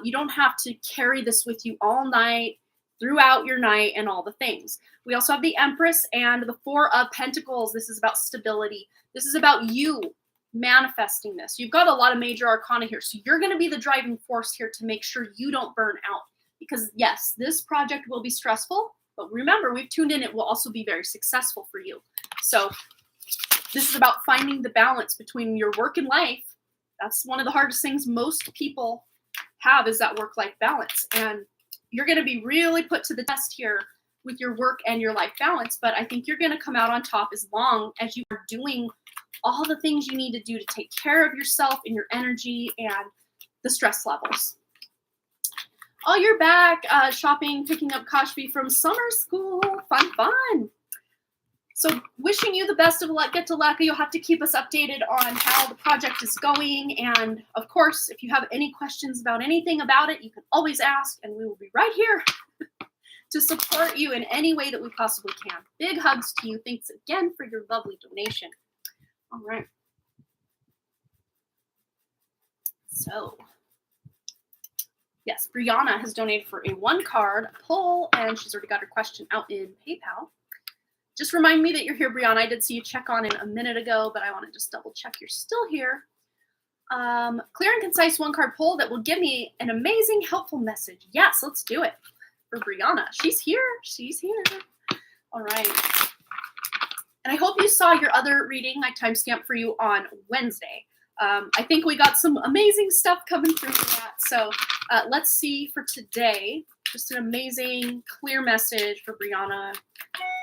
A: You don't have to carry this with you all night, throughout your night, and all the things. We also have the Empress and the Four of Pentacles. This is about stability. This is about you manifesting this. You've got a lot of major arcana here, so you're going to be the driving force here to make sure you don't burn out. Because yes, this project will be stressful, but remember, we've tuned in, it will also be very successful for you. So this is about finding the balance between your work and life. That's one of the hardest things most people have, is that work-life balance. And you're going to be really put to the test here with your work and your life balance, but I think you're going to come out on top as long as you are doing all the things you need to do to take care of yourself and your energy and the stress levels. Oh, you're back shopping, picking up Kashfi from summer school. Fun. So wishing you the best of luck. Get to Leka. You'll have to keep us updated on how the project is going. And of course, if you have any questions about anything about it, you can always ask, and we will be right here to support you in any way that we possibly can. Big hugs to you. Thanks again for your lovely donation. All right. So, yes, Brianna has donated for a 1-card pull, and she's already got her question out in PayPal. Just remind me that you're here, Brianna. I did see you check on in a minute ago, but I want to just double check you're still here. Clear and concise one-card poll that will give me an amazing, helpful message. Yes, let's do it for Brianna. She's here. She's here. All right. And I hope you saw your other reading I timestamped for you on Wednesday. I think we got some amazing stuff coming through for that. So let's see for today. Just an amazing, clear message for Brianna.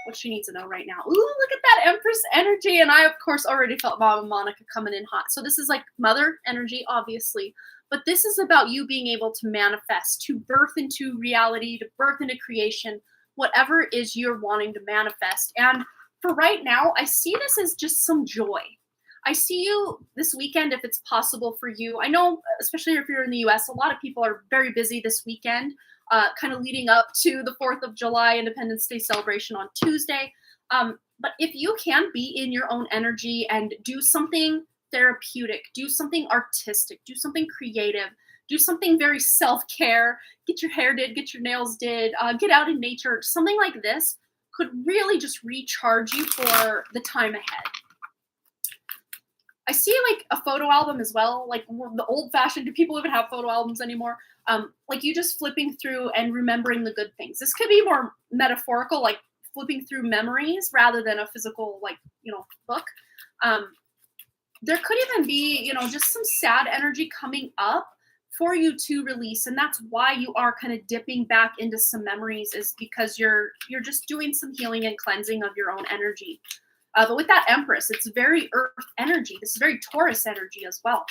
A: What she needs to know right now. Ooh, look at that Empress energy. And I, of course, already felt Mama Monica coming in hot. So this is like mother energy, obviously. But this is about you being able to manifest, to birth into reality, to birth into creation, whatever it is you're wanting to manifest. And for right now, I see this as just some joy. I see you this weekend, if it's possible for you. I know, especially if you're in the US, a lot of people are very busy this weekend. Kind of leading up to the 4th of July Independence Day celebration on Tuesday. But if you can be in your own energy and do something therapeutic, do something artistic, do something creative, do something very self-care, get your hair did, get your nails did, get out in nature, something like this could really just recharge you for the time ahead. I see like a photo album as well, like the old-fashioned, do people even have photo albums anymore? Like you just flipping through and remembering the good things. This could be more metaphorical, like flipping through memories rather than a physical, like, book. There could even be, just some sad energy coming up for you to release. And that's why you are kind of dipping back into some memories, is because you're just doing some healing and cleansing of your own energy. But with that Empress, it's very Earth energy. This is very Taurus energy as well.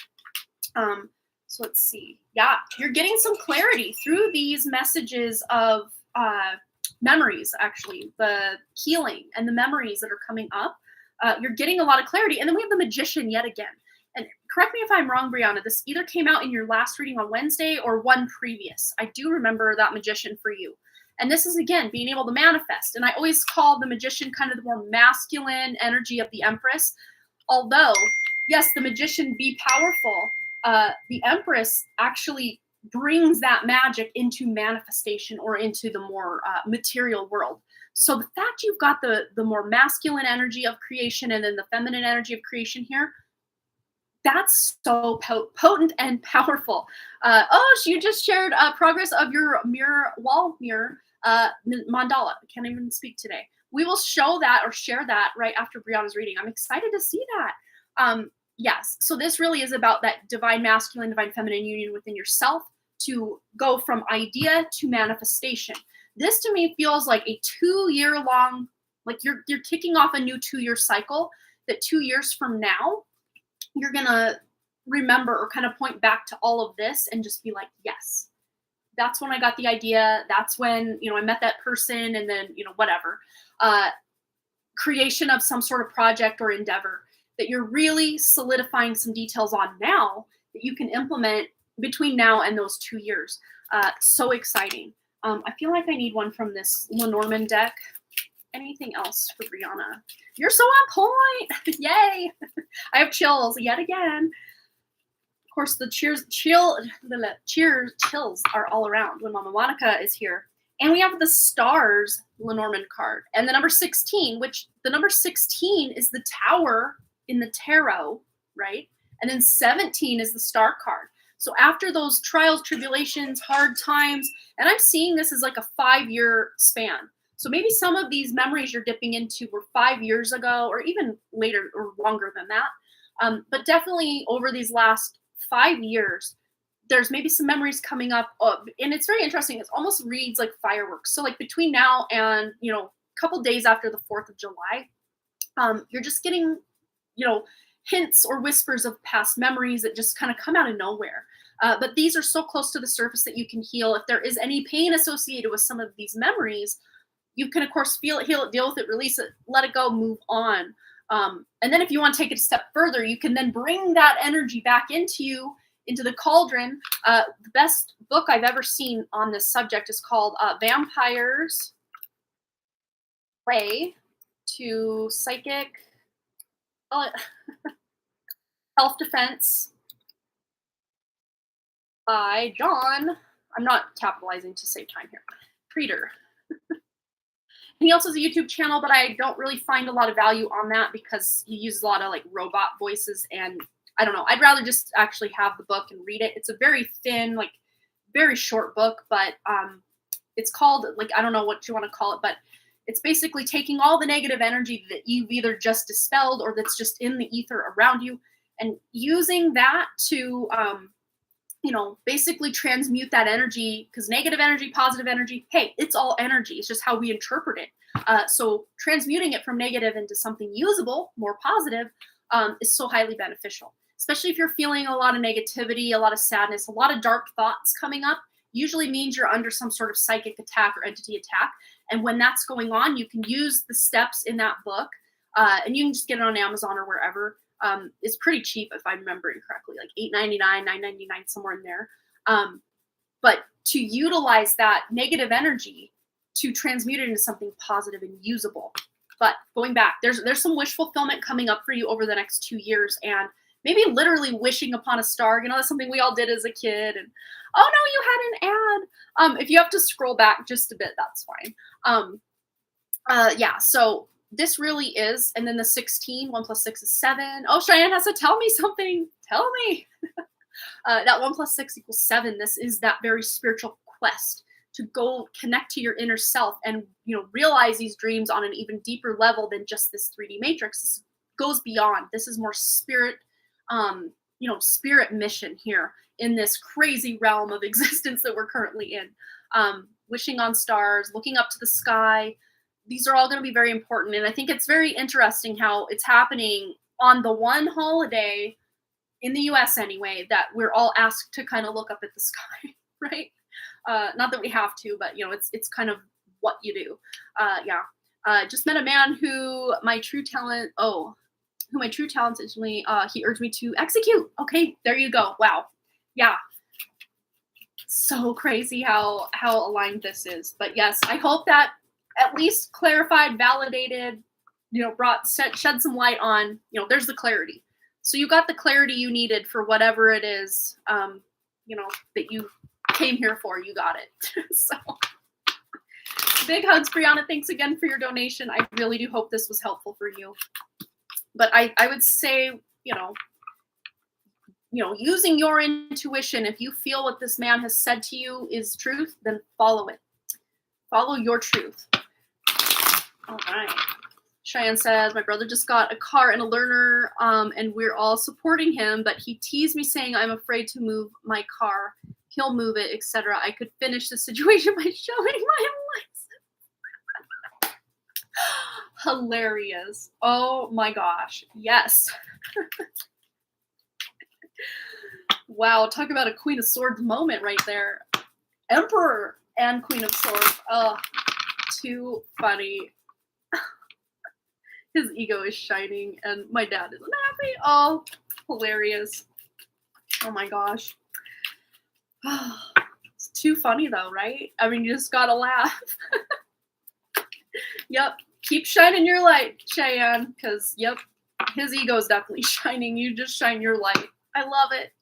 A: So let's see. Yeah, you're getting some clarity through these messages of memories, actually, the healing and the memories that are coming up. You're getting a lot of clarity. And then we have the Magician yet again. And correct me if I'm wrong, Brianna, this either came out in your last reading on Wednesday or one previous. I do remember that Magician for you. And this is, again, being able to manifest. And I always call the Magician kind of the more masculine energy of the Empress. Although, yes, the Magician be powerful, the Empress actually brings that magic into manifestation or into the more material world. So the fact you've got the more masculine energy of creation and then the feminine energy of creation here, that's so potent and powerful. You just shared progress of your wall mirror mandala. I can't even speak today. We will show that or share that right after Brianna's reading. I'm excited to see that. Yes, so this really is about that divine masculine, divine feminine union within yourself to go from idea to manifestation. This to me feels like a 2-year long, like you're kicking off a new 2-year cycle that 2 years from now, you're going to remember or kind of point back to all of this and just be like, yes, that's when I got the idea. That's when, I met that person, and then, whatever. Creation of some sort of project or endeavor that you're really solidifying some details on now that you can implement between now and those 2 years. So exciting. I feel like I need one from this Lenormand deck. Anything else for Brianna? You're so on point. Yay. I have chills yet again. Of course, the chills are all around when Mama Monica is here. And we have the Stars Lenormand card. And the number 16, which the number 16 is the Tower in the tarot, right? And then 17 is the Star card. So after those trials, tribulations, hard times, and I'm seeing this as like a 5-year span. So maybe some of these memories you're dipping into were 5 years ago or even later or longer than that. But definitely over these last 5 years, there's maybe some memories coming up. And it's very interesting. It almost reads like fireworks. So like between now and, a couple days after the 4th of July, you're just getting, hints or whispers of past memories that just kind of come out of nowhere. But these are so close to the surface that you can heal. If there is any pain associated with some of these memories, you can, of course, feel it, heal it, deal with it, release it, let it go, move on. And then if you want to take it a step further, you can then bring that energy back into the cauldron. The best book I've ever seen on this subject is called Vampire's Way to Psychic Self-Defense by John. I'm not capitalizing to save time here. Treater. he also has a YouTube channel, but I don't really find a lot of value on that because he uses a lot of like robot voices, and I don't know. I'd rather just actually have the book and read it. It's a very thin, like very short book, but it's called, like, I don't know what you want to call it, but it's basically taking all the negative energy that you've either just dispelled or that's just in the ether around you, and using that to basically transmute that energy, because negative energy, positive energy, hey, it's all energy. It's just how we interpret it. So transmuting it from negative into something usable, more positive, is so highly beneficial, especially if you're feeling a lot of negativity, a lot of sadness, a lot of dark thoughts coming up. Usually means you're under some sort of psychic attack or entity attack. And when that's going on, you can use the steps in that book, and you can just get it on Amazon or wherever. It's pretty cheap if I'm remembering correctly, like $8.99, $9.99, somewhere in there. But to utilize that negative energy to transmute it into something positive and usable. But going back, there's some wish fulfillment coming up for you over the next 2 years, and maybe literally wishing upon a star. That's something we all did as a kid. And oh no, you had an ad. If you have to scroll back just a bit, that's fine. Yeah, so this really is, and then the 16, 1 plus 6 is 7. Oh, Cheyenne has to tell me something. Tell me. That 1 plus 6 equals 7. This is that very spiritual quest to go connect to your inner self and, realize these dreams on an even deeper level than just this 3D matrix. This goes beyond. This is more spirit, spirit mission here in this crazy realm of existence that we're currently in. Wishing on stars, looking up to the sky. These are all going to be very important. And I think it's very interesting how it's happening on the one holiday in the US anyway, that we're all asked to kind of look up at the sky, right? Not that we have to, but it's kind of what you do. Just met a man who my true talent is me. He urged me to execute. Okay, there you go. Wow. Yeah. So crazy how aligned this is. But yes, I hope that at least clarified, validated, shed some light on, there's the clarity. So you got the clarity you needed for whatever it is, that you came here for. You got it. So big hugs, Brianna. Thanks again for your donation. I really do hope this was helpful for you. But I would say, using your intuition, if you feel what this man has said to you is truth, then follow it. Follow your truth. All right. Cheyenne says, my brother just got a car and a learner, and we're all supporting him, but he teased me saying, I'm afraid to move my car. He'll move it, etc. I could finish the situation by showing my license. Hilarious. Oh my gosh. Yes. Wow. Talk about a Queen of Swords moment right there. Emperor and Queen of Swords. Oh, too funny. His ego is shining and my dad isn't happy. Oh, hilarious. Oh my gosh. It's too funny though, right? I mean, you just gotta laugh. Yep. Keep shining your light, Cheyenne, because, yep, his ego is definitely shining. You just shine your light. I love it.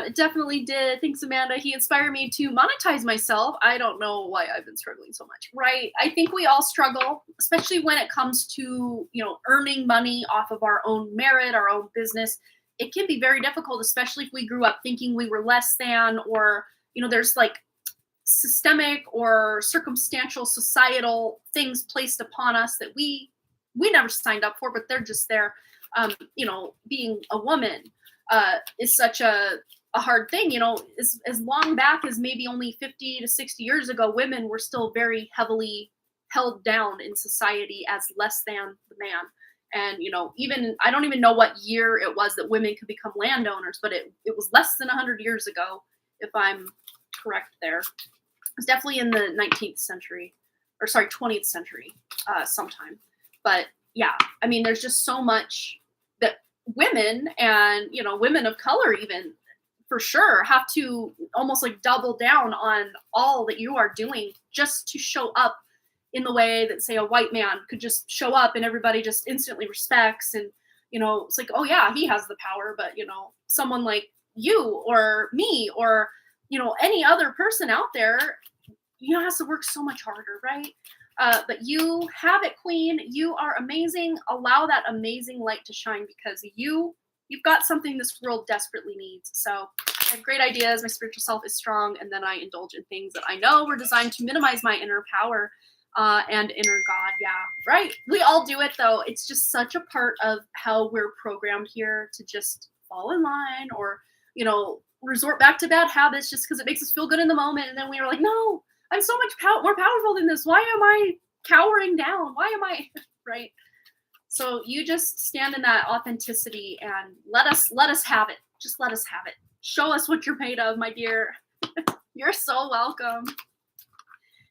A: It definitely did. Thanks, Amanda. He inspired me to monetize myself. I don't know why I've been struggling so much, right? I think we all struggle, especially when it comes to, earning money off of our own merit, our own business. It can be very difficult, especially if we grew up thinking we were less than, or, there's like systemic or circumstantial societal things placed upon us that we never signed up for, but they're just there. Being a woman is such a hard thing. As long back as maybe only 50 to 60 years ago, women were still very heavily held down in society as less than the man. And, even, I don't even know what year it was that women could become landowners, but it was less than 100 years ago, if I'm correct there. It was definitely in the 19th century, 20th century, sometime. But yeah, I mean, there's just so much that women and, women of color even, for sure, have to almost like double down on all that you are doing just to show up in the way that, say, a white man could just show up and everybody just instantly respects. And, it's like, oh yeah, he has the power, but, someone like you or me or, any other person out there, has to work so much harder, right? But you have it, queen. You are amazing. Allow that amazing light to shine because you've got something this world desperately needs. So I have great ideas. My spiritual self is strong. And then I indulge in things that I know were designed to minimize my inner power and inner God. Yeah, right. We all do it, though. It's just such a part of how we're programmed here to just fall in line or, resort back to bad habits just because it makes us feel good in the moment. And then we are like, no, I'm so much more powerful than this. Why am I cowering down? Why am I right? So you just stand in that authenticity and let us have it. Just let us have it. Show us what you're made of, my dear. You're so welcome.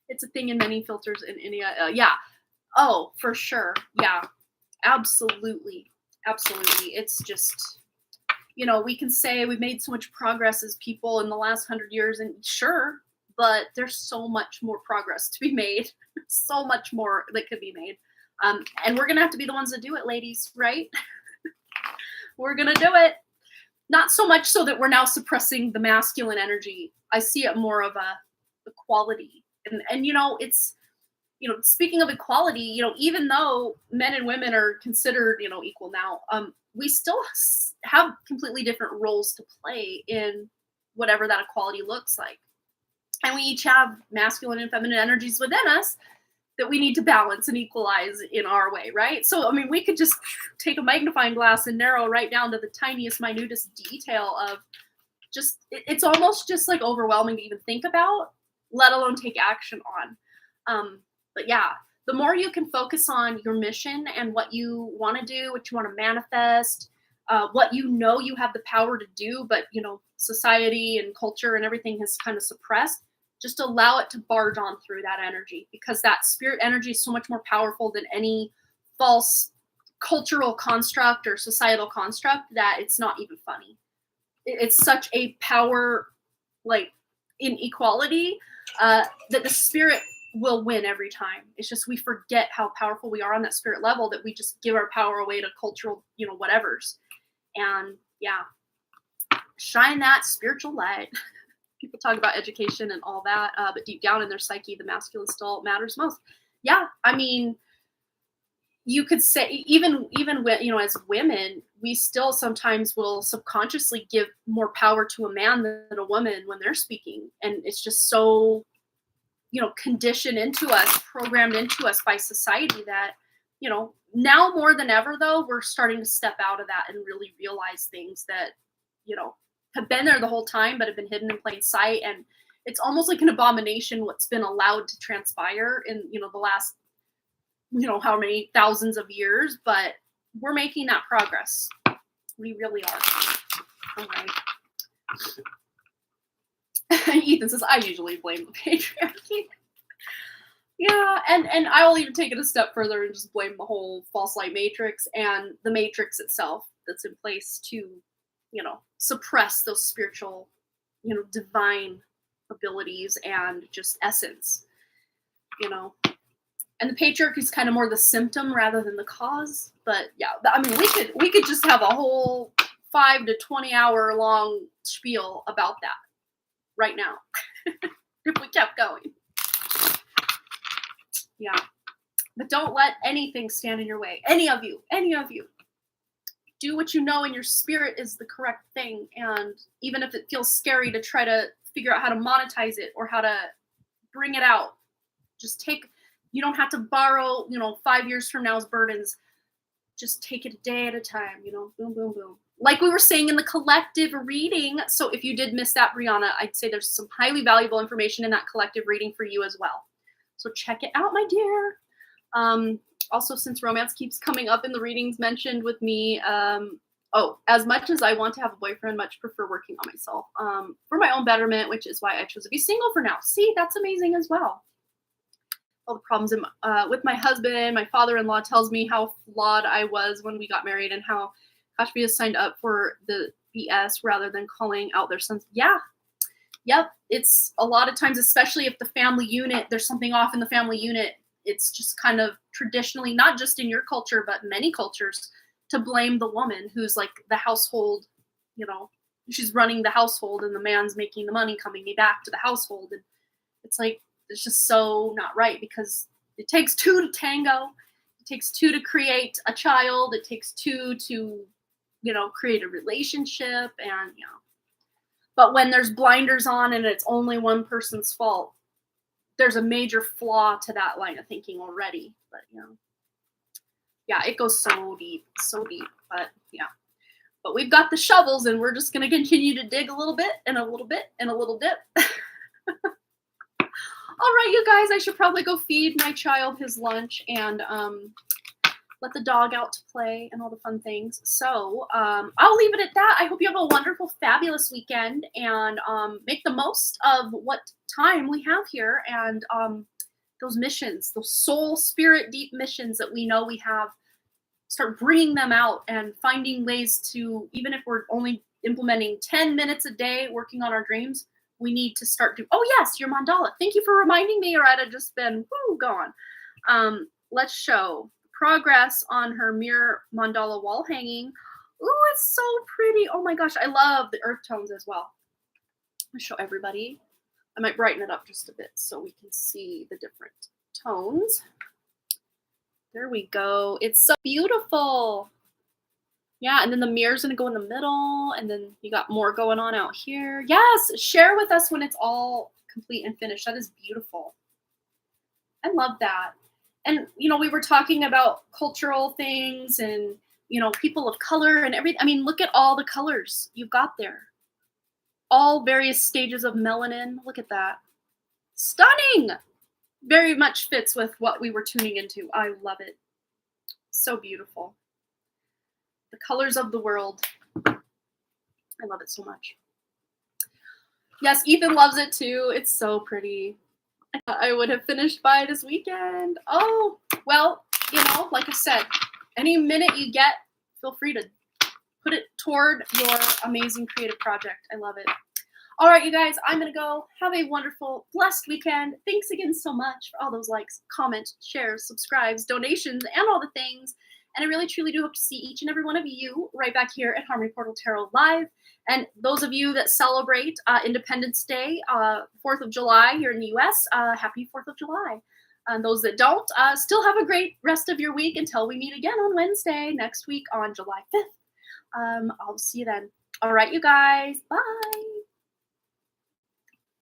A: It's a thing in many filters in India. Yeah. Oh, for sure. Yeah. Absolutely. Absolutely. It's just, we can say we've made so much progress as people in the last 100 years, and sure, but there's so much more progress to be made. So much more that could be made. And we're going to have to be the ones that do it, ladies, right? We're going to do it. Not so much so that we're now suppressing the masculine energy. I see it more of a equality. And it's, speaking of equality, even though men and women are considered, equal now, we still have completely different roles to play in whatever that equality looks like. And we each have masculine and feminine energies within us that we need to balance and equalize in our way, right? So, we could just take a magnifying glass and narrow right down to the tiniest, minutest detail of just, it's almost just like overwhelming to even think about, let alone take action on. But yeah, the more you can focus on your mission and what you want to do, what you want to manifest, what you have the power to do, but, society and culture and everything has kind of suppressed, just allow it to barge on through that energy, because that spirit energy is so much more powerful than any false cultural construct or societal construct that it's not even funny. It's such a power, like, inequality, that the spirit will win every time. It's just we forget how powerful we are on that spirit level, that we just give our power away to cultural, whatevers. And yeah, shine that spiritual light. People talk about education and all that, but deep down in their psyche, the masculine still matters most. Yeah, you could say even when, as women, we still sometimes will subconsciously give more power to a man than a woman when they're speaking, and it's just so, conditioned into us, programmed into us by society that, now more than ever, though, we're starting to step out of that and really realize things that, have been there the whole time, but have been hidden in plain sight. And it's almost like an abomination what's been allowed to transpire in, the last, how many thousands of years, but we're making that progress. We really are. All right. Ethan says, I usually blame the patriarchy. Yeah, and I will even take it a step further and just blame the whole false light matrix and the matrix itself that's in place to, suppress those spiritual, divine abilities and just essence, And the patriarchy is kind of more the symptom rather than the cause. But yeah, we could just have a whole 5 to 20 hour long spiel about that right now if we kept going. Yeah. But don't let anything stand in your way. Any of you. Do what you know in your spirit is the correct thing. And even if it feels scary to try to figure out how to monetize it or how to bring it out, you don't have to borrow, 5 years from now's burdens. Just take it a day at a time, boom, boom, boom. Like we were saying in the collective reading. So if you did miss that, Brianna, I'd say there's some highly valuable information in that collective reading for you as well. So check it out, my dear. Also, since romance keeps coming up in the readings mentioned with me, as much as I want to have a boyfriend, much prefer working on myself for my own betterment, which is why I chose to be single for now. See, that's amazing as well. All the problems with my husband, my father-in-law tells me how flawed I was when we got married and how Kashmir has signed up for the BS rather than calling out their sons. Yeah. Yep. It's a lot of times, especially if the family unit, there's something off in the family unit, it's just kind of traditionally, not just in your culture, but many cultures, to blame the woman who's like the household, she's running the household and the man's making the money coming back to the household. And it's like, it's just so not right, because It takes two to tango. It takes two to create a child. It takes two to, create a relationship. And, but when there's blinders on and it's only one person's fault, there's a major flaw to that line of thinking already. But, yeah, it goes so deep, but yeah. But we've got the shovels and we're just going to continue to dig a little bit and a little bit and a little dip. All right, you guys, I should probably go feed my child his lunch and let the dog out to play and all the fun things. So I'll leave it at that. I hope you have a wonderful, fabulous weekend and make the most of what time we have here and those missions, those soul, spirit, deep missions that we know we have. Start bringing them out and finding ways to, even if we're only implementing 10 minutes a day working on our dreams, we need to start doing. Oh yes, your mandala. Thank you for reminding me, or I'd have just been gone. Let's show progress on her mirror mandala wall hanging. Ooh, it's so pretty. Oh my gosh, I love the earth tones as well. I'll show everybody. I might brighten it up just a bit so we can see the different tones. There we go. It's so beautiful. Yeah, and then the mirror's gonna go in the middle, and then you got more going on out here. Yes, share with us when it's all complete and finished. That is beautiful. I love that. And, we were talking about cultural things and, people of color and everything. I mean, look at all the colors you've got there. All various stages of melanin. Look at that. Stunning. Very much fits with what we were tuning into. I love it. So beautiful. The colors of the world. I love it so much. Yes, Ethan loves it too. It's so pretty. I thought I would have finished by this weekend. Oh, well, like I said, any minute you get, feel free to put it toward your amazing creative project. I love it. All right, you guys, I'm going to go. Have a wonderful, blessed weekend. Thanks again so much for all those likes, comments, shares, subscribes, donations, and all the things. And I really, truly do hope to see each and every one of you right back here at Harmony Portal Tarot Live. And those of you that celebrate Independence Day, 4th of July here in the U.S., happy 4th of July. And those that don't, still have a great rest of your week until we meet again on Wednesday next week on July 5th. I'll see you then. All right, you guys. Bye.